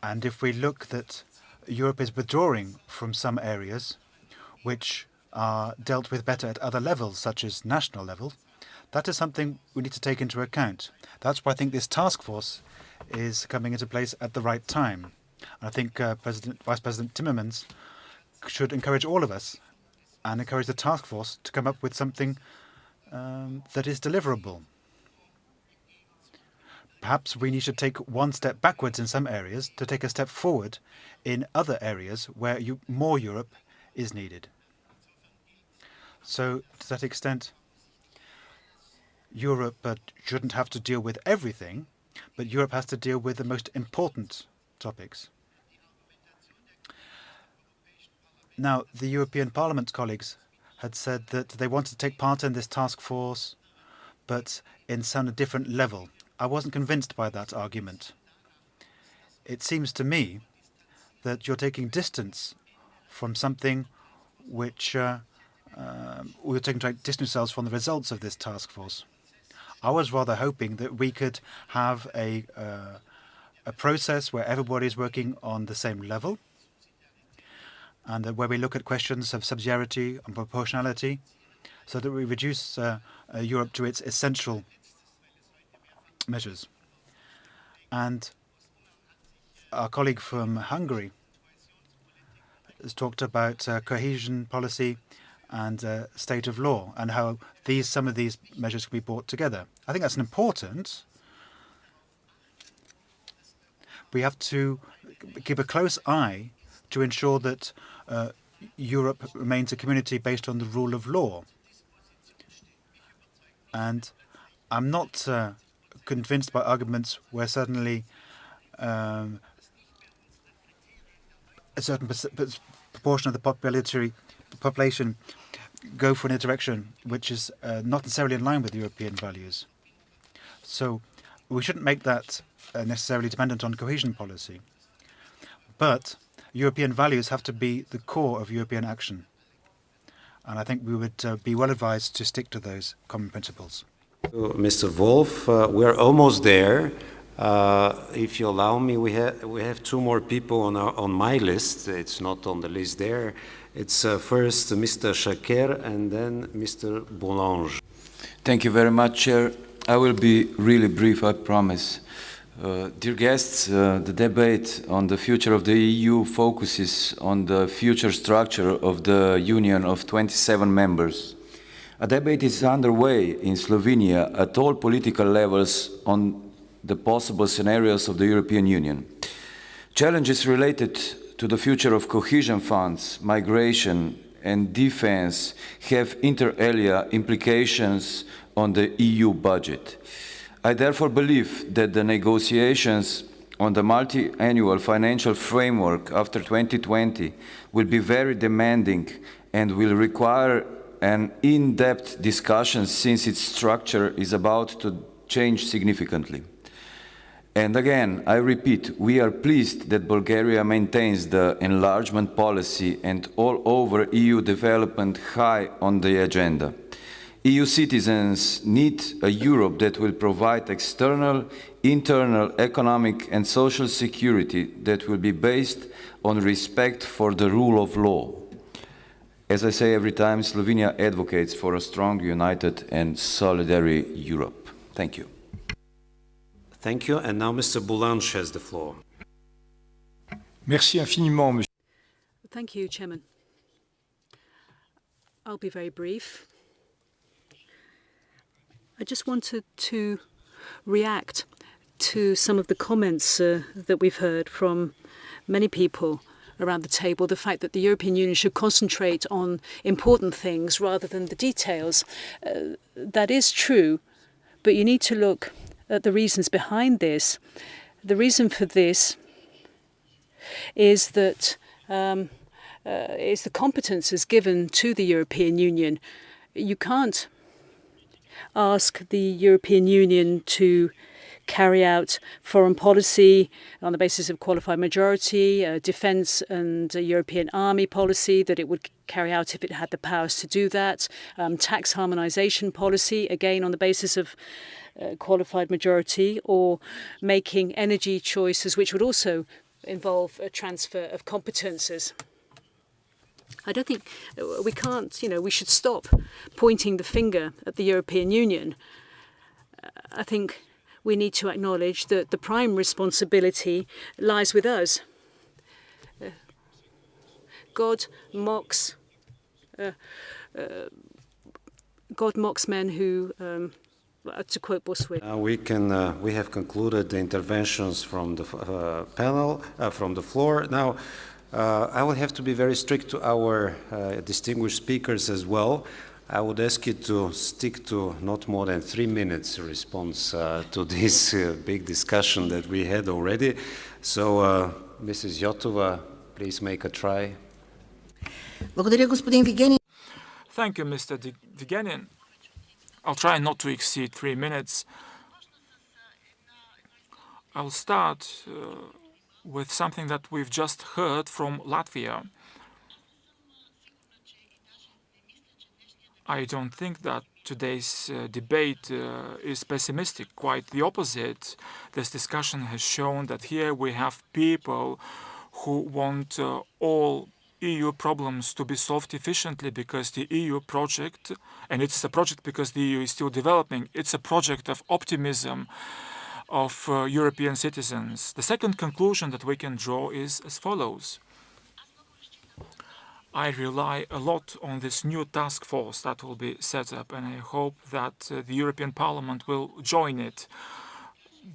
and if we look that Europe is withdrawing from some areas which are dealt with better at other levels, such as national level, that is something we need to take into account. That's why I think this task force is coming into place at the right time. And I think Vice President Timmermans should encourage all of us and encourage the task force to come up with something that is deliverable. Perhaps we need to take one step backwards in some areas to take a step forward in other areas where more Europe is needed. So, to that extent, Europe shouldn't have to deal with everything, but Europe has to deal with the most important topics. Now, the European Parliament colleagues had said that they wanted to take part in this task force, but in some different level. I wasn't convinced by that argument. It seems to me that you're taking distance from something which we're taking distance ourselves from the results of this task force. I was rather hoping that we could have a process where everybody is working on the same level, and where we look at questions of subsidiarity and proportionality, so that we reduce Europe to its essential measures. And our colleague from Hungary has talked about cohesion policy and state of law, and how some of these measures can be brought together. I think that's important. We have to keep a close eye to ensure that Europe remains a community based on the rule of law. And I'm not convinced by arguments where suddenly a certain proportion of the population go for a direction which is not necessarily in line with European values. So we shouldn't make that necessarily dependent on cohesion policy. But European values have to be the core of European action. And I think we would be well advised to stick to those common principles. Mr. Wolf, we're almost there. If you allow me, we have two more people on my list. It's not on the list there. It's first Mr. Shaker and then Mr. Boulange. Thank you very much, Chair. I will be really brief, I promise. Dear guests, the debate on the future of the EU focuses on the future structure of the Union of 27 members. A debate is underway in Slovenia at all political levels on the possible scenarios of the European Union. Challenges related to the future of cohesion funds, migration and defense have inter alia implications on the EU budget. I therefore believe that the negotiations on the multi-annual financial framework after 2020 will be very demanding and will require an in-depth discussion since its structure is about to change significantly. And again, I repeat, we are pleased that Bulgaria maintains the enlargement policy and all over EU development high on the agenda. EU citizens need a Europe that will provide external, internal, economic and social security that will be based on respect for the rule of law. As I say every time, Slovenia advocates for a strong, united and solidary Europe. Thank you. Thank you. And now Mr. Boulange has the floor. Merci infiniment, monsieur. Thank you, Chairman. I'll be very brief. I just wanted to react to some of the comments that we've heard from many people around the table, the fact that the European Union should concentrate on important things rather than the details. That is true, but you need to look at the reasons behind this. The reason for this is that is the competences given to the European Union. You can't ask the European Union to carry out foreign policy on the basis of qualified majority, defence and European army policy that it would carry out if it had the powers to do that, tax harmonisation policy, again on the basis of qualified majority, or making energy choices which would also involve a transfer of competences. I don't think we can't, we should stop pointing the finger at the European Union. I think we need to acknowledge that the prime responsibility lies with us. God mocks men who, to quote Bossuet. We have concluded the interventions from the panel, from the floor. Now, I will have to be very strict to our distinguished speakers as well. I would ask you to stick to not more than 3 minutes response to this big discussion that we had already. So, Mrs. Yotova, please make a try. Thank you, Mr. Vigenin. I'll try not to exceed 3 minutes. I'll start with something that we've just heard from Latvia. I don't think that today's debate is pessimistic. Quite the opposite. This discussion has shown that here we have people who want all EU problems to be solved efficiently because the EU project, and it's a project because the EU is still developing, it's a project of optimism of European citizens. The second conclusion that we can draw is as follows. I rely a lot on this new task force that will be set up, and I hope that the European Parliament will join it.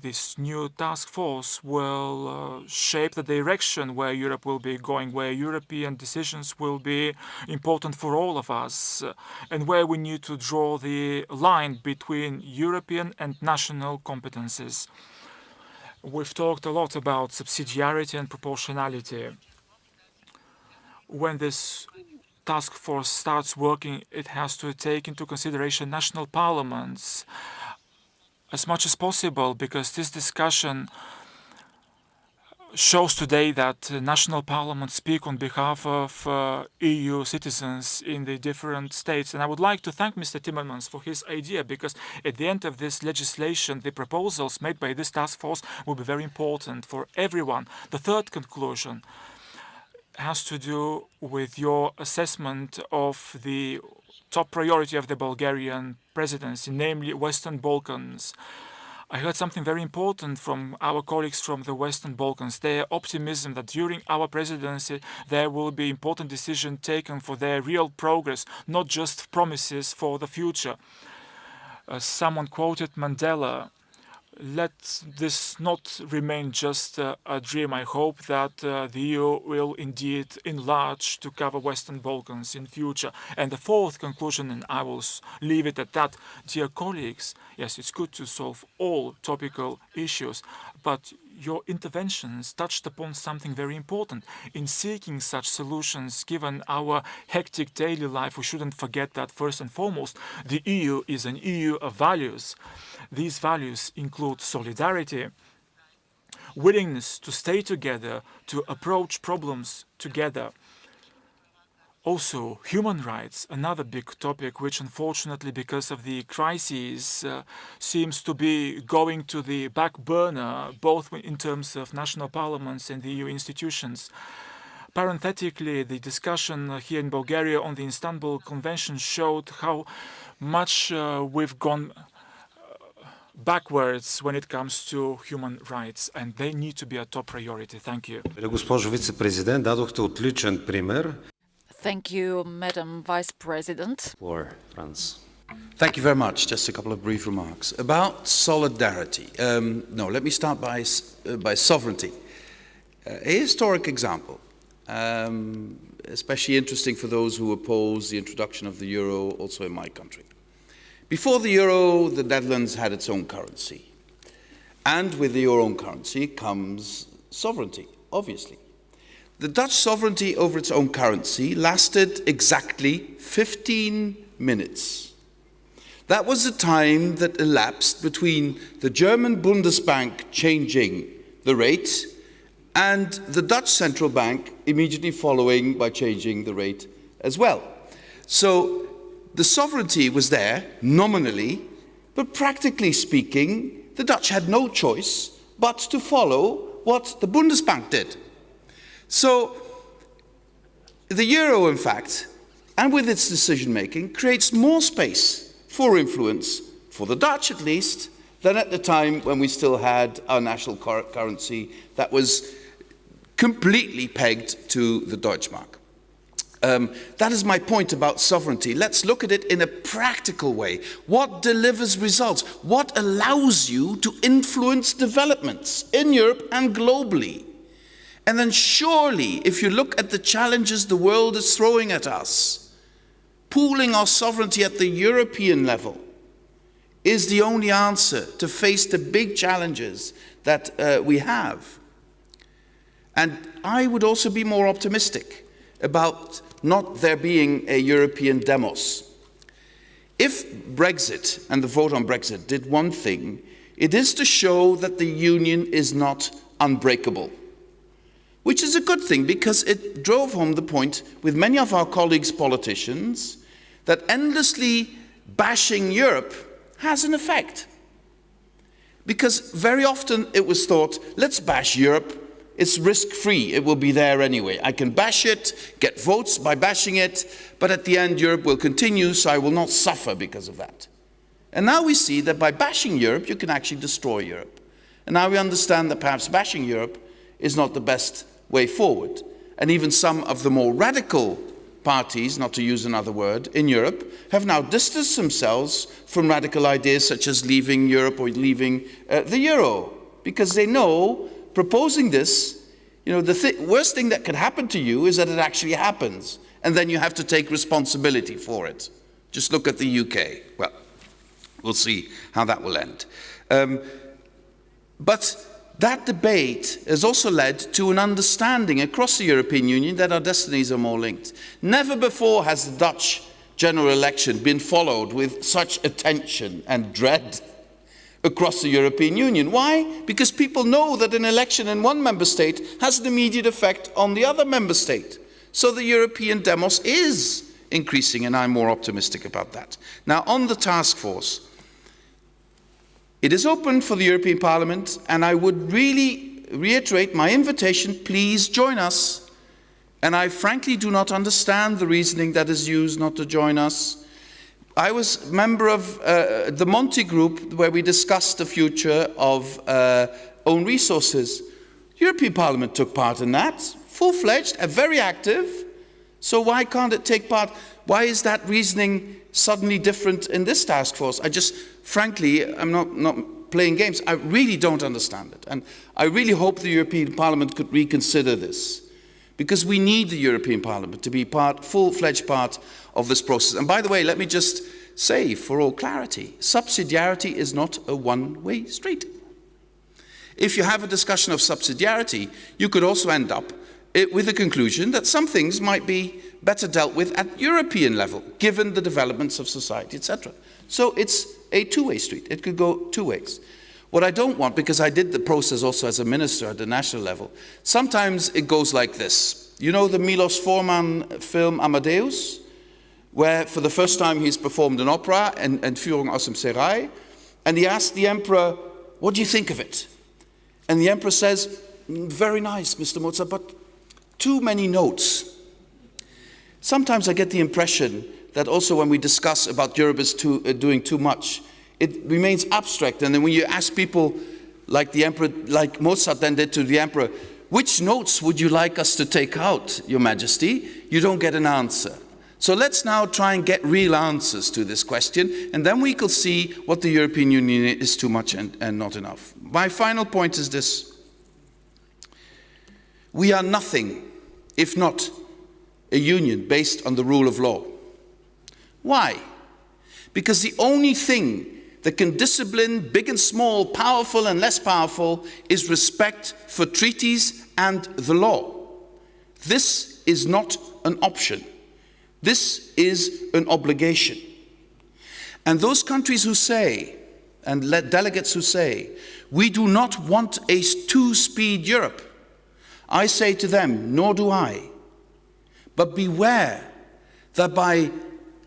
This new task force will shape the direction where Europe will be going, where European decisions will be important for all of us, and where we need to draw the line between European and national competences. We've talked a lot about subsidiarity and proportionality. When this task force starts working, it has to take into consideration national parliaments as much as possible, because this discussion shows today that national parliaments speak on behalf of EU citizens in the different states. And I would like to thank Mr. Timmermans for his idea, because at the end of this legislation, the proposals made by this task force will be very important for everyone. The third conclusion has to do with your assessment of the top priority of the Bulgarian presidency, namely Western Balkans. I heard something very important from our colleagues from the Western Balkans, their optimism that during our presidency there will be important decisions taken for their real progress, not just promises for the future. Someone quoted Mandela. Let this not remain just a dream. I hope that the EU will indeed enlarge to cover Western Balkans in future. And the fourth conclusion, and I will leave it at that, dear colleagues, yes, it's good to solve all topical issues, but your interventions touched upon something very important. In seeking such solutions, given our hectic daily life, we shouldn't forget that first and foremost, the EU is an EU of values. These values include solidarity, willingness to stay together, to approach problems together. Also, human rights, another big topic which unfortunately because of the crises seems to be going to the back burner, both in terms of national parliaments and the EU institutions. Parenthetically, the discussion here in Bulgaria on the Istanbul Convention showed how much we've gone backwards when it comes to human rights, and they need to be a top priority. Thank you. Госпожо вице-президент, дадохте отличен пример. Thank you, Madam Vice President. For France. Thank you very much. Just a couple of brief remarks. About solidarity. Let me start by sovereignty. A historic example, especially interesting for those who oppose the introduction of the euro also in my country. Before the euro, the Netherlands had its own currency. And with your own currency comes sovereignty, obviously. The Dutch sovereignty over its own currency lasted exactly 15 minutes. That was the time that elapsed between the German Bundesbank changing the rate and the Dutch central bank immediately following by changing the rate as well. So the sovereignty was there nominally, but practically speaking, the Dutch had no choice but to follow what the Bundesbank did. So the euro, in fact, and with its decision-making, creates more space for influence, for the Dutch at least, than at the time when we still had our national currency that was completely pegged to the Deutschmark. That is my point about sovereignty. Let's look at it in a practical way. What delivers results? What allows you to influence developments in Europe and globally? And then surely, if you look at the challenges the world is throwing at us, pooling our sovereignty at the European level is the only answer to face the big challenges that we have. And I would also be more optimistic about not there being a European demos. If Brexit and the vote on Brexit did one thing, it is to show that the union is not unbreakable. Which is a good thing because it drove home the point with many of our colleagues politicians that endlessly bashing Europe has an effect. Because very often it was thought, let's bash Europe, it's risk-free, it will be there anyway. I can bash it, get votes by bashing it, but at the end Europe will continue, so I will not suffer because of that. And now we see that by bashing Europe, you can actually destroy Europe. And now we understand that perhaps bashing Europe is not the best way forward. And even some of the more radical parties, not to use another word, in Europe, have now distanced themselves from radical ideas such as leaving Europe or leaving the euro, because they know, proposing this, the worst thing that can happen to you is that it actually happens, and then you have to take responsibility for it. Just look at the UK. Well, we'll see how that will end. But that debate has also led to an understanding across the European Union that our destinies are more linked. Never before has the Dutch general election been followed with such attention and dread across the European Union. Why? Because people know that an election in one member state has an immediate effect on the other member state. So the European demos is increasing, and I'm more optimistic about that. Now, on the task force, it is open for the European Parliament, and I would really reiterate my invitation, please join us. And I frankly do not understand the reasoning that is used not to join us. I was a member of the Monti Group, where we discussed the future of own resources. European Parliament took part in that, full-fledged and very active. So why can't it take part? Why is that reasoning suddenly different in this task force? Frankly, I'm not playing games. I really don't understand it. And I really hope the European Parliament could reconsider this, because we need the European Parliament to be full-fledged part of this process. And by the way, let me just say, for all clarity, subsidiarity is not a one-way street. If you have a discussion of subsidiarity, you could also end up with the conclusion that some things might be better dealt with at European level, given the developments of society, etc. So it's a two-way street. It could go two ways. What I don't want, because I did the process also as a minister at the national level, sometimes it goes like this. You know the Milos Forman film Amadeus, where for the first time he's performed an opera and Führung aus dem Serai, and he asked the emperor, what do you think of it? And the emperor says, very nice, Mr. Mozart, but too many notes. Sometimes I get the impression that also when we discuss about Europe is doing too much, it remains abstract. And then when you ask people like the emperor, like Mozart then did to the emperor, which notes would you like us to take out, Your Majesty? You don't get an answer. So let's now try and get real answers to this question, and then we can see what the European Union is too much and not enough. My final point is this. We are nothing if not a union based on the rule of law. Why? Because the only thing that can discipline big and small, powerful and less powerful, is respect for treaties and the law. This is not an option. This is an obligation. And those countries who say, and delegates who say, we do not want a two-speed Europe, I say to them, nor do I. But beware that by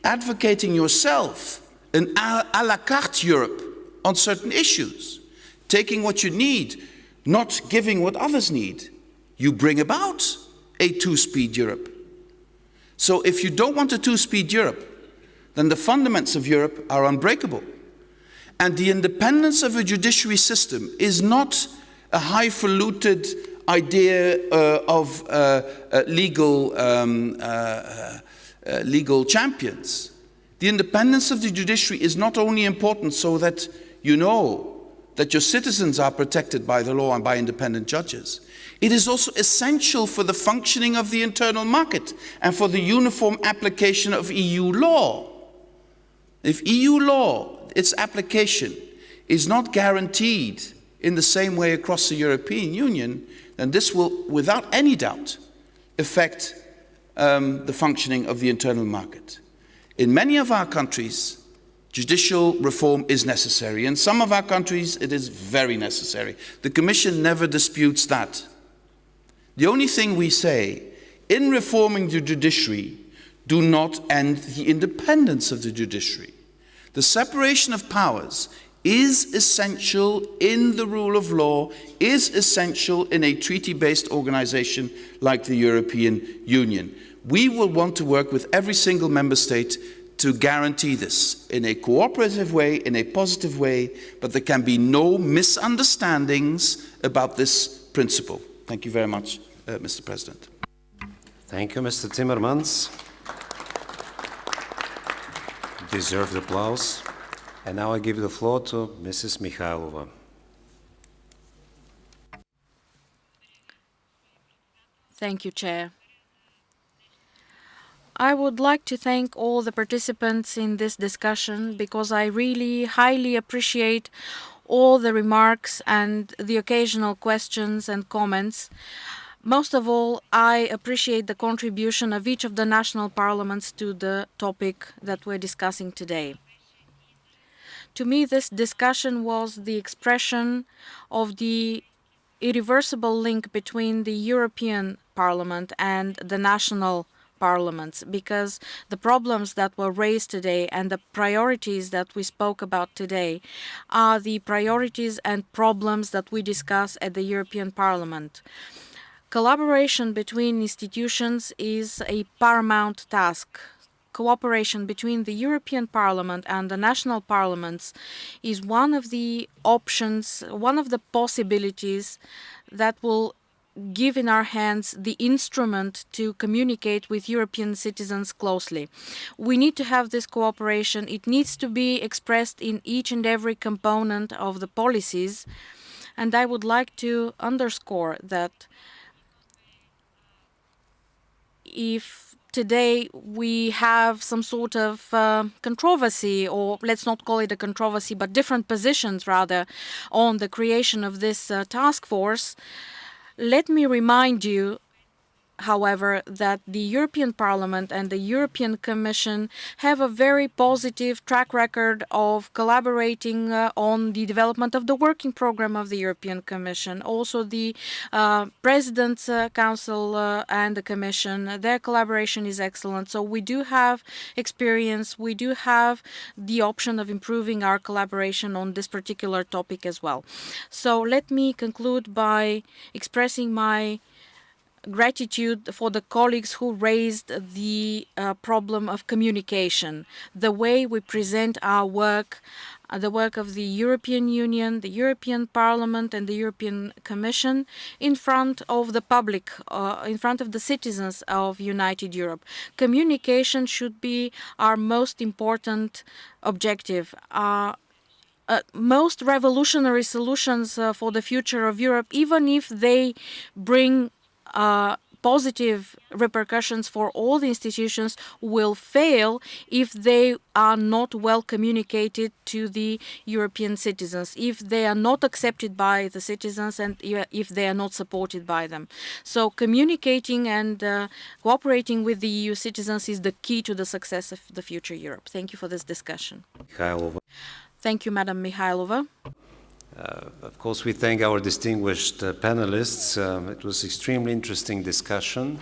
advocating yourself an à la carte Europe on certain issues, taking what you need, not giving what others need, you bring about a two-speed Europe. So if you don't want a two-speed Europe, then the fundamentals of Europe are unbreakable. And the independence of a judiciary system is not a highfalutin idea of legal champions. The independence of the judiciary is not only important so that you know that your citizens are protected by the law and by independent judges. It is also essential for the functioning of the internal market and for the uniform application of EU law. If EU law, its application, is not guaranteed in the same way across the European Union, then this will, without any doubt, affect the functioning of the internal market. In many of our countries, judicial reform is necessary. In some of our countries, it is very necessary. The Commission never disputes that. The only thing we say, in reforming the judiciary, do not end the independence of the judiciary. The separation of powers is essential in the rule of law, is essential in a treaty-based organization like the European Union. We will want to work with every single member state to guarantee this in a cooperative way, in a positive way, but there can be no misunderstandings about this principle. Thank you very much, Mr. President. Thank you, Mr. Timmermans. Deserved applause. And now I give the floor to Mrs. Mikhailova. Thank you, Chair. I would like to thank all the participants in this discussion because I really highly appreciate all the remarks and the occasional questions and comments. Most of all, I appreciate the contribution of each of the national parliaments to the topic that we're discussing today. To me, this discussion was the expression of the irreversible link between the European Parliament and the national parliaments, because the problems that were raised today and the priorities that we spoke about today are the priorities and problems that we discuss at the European Parliament. Collaboration between institutions is a paramount task. Cooperation between the European Parliament and the national parliaments is one of the options, one of the possibilities that will give in our hands the instrument to communicate with European citizens closely. We need to have this cooperation. It needs to be expressed in each and every component of the policies. And I would like to underscore that if today we have some sort of controversy, or let's not call it a controversy, but different positions rather, on the creation of this task force, let me remind you however, that the European Parliament and the European Commission have a very positive track record of collaborating on the development of the working program of the European Commission. Also, the President's Council and the Commission, their collaboration is excellent. So we do have experience, we do have the option of improving our collaboration on this particular topic as well. So let me conclude by expressing my gratitude for the colleagues who raised the problem of communication, the way we present our work, the work of the European Union, the European Parliament and the European Commission in front of the public, in front of the citizens of United Europe. Communication should be our most important objective. Most revolutionary solutions for the future of Europe, even if they bring positive repercussions for all the institutions, will fail if they are not well communicated to the European citizens, if they are not accepted by the citizens and if they are not supported by them. So communicating and cooperating with the EU citizens is the key to the success of the future Europe. Thank you for this discussion. Mikhailova. Thank you, Madam Mihailova. Of course, we thank our distinguished panelists. It was extremely interesting discussion.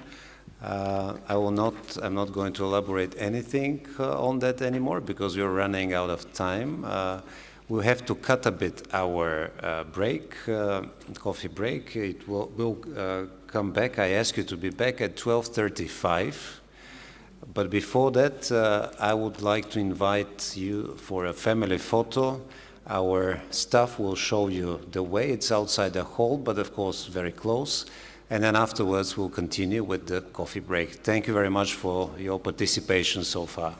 I'm not going to elaborate anything on that anymore because we're running out of time. We'll have to cut a bit our break, coffee break. We'll come back. I ask you to be back at 12:35. But before that, I would like to invite you for a family photo. Our staff will show you the way. It's outside the hall, but of course very close. And then afterwards, we'll continue with the coffee break. Thank you very much for your participation so far.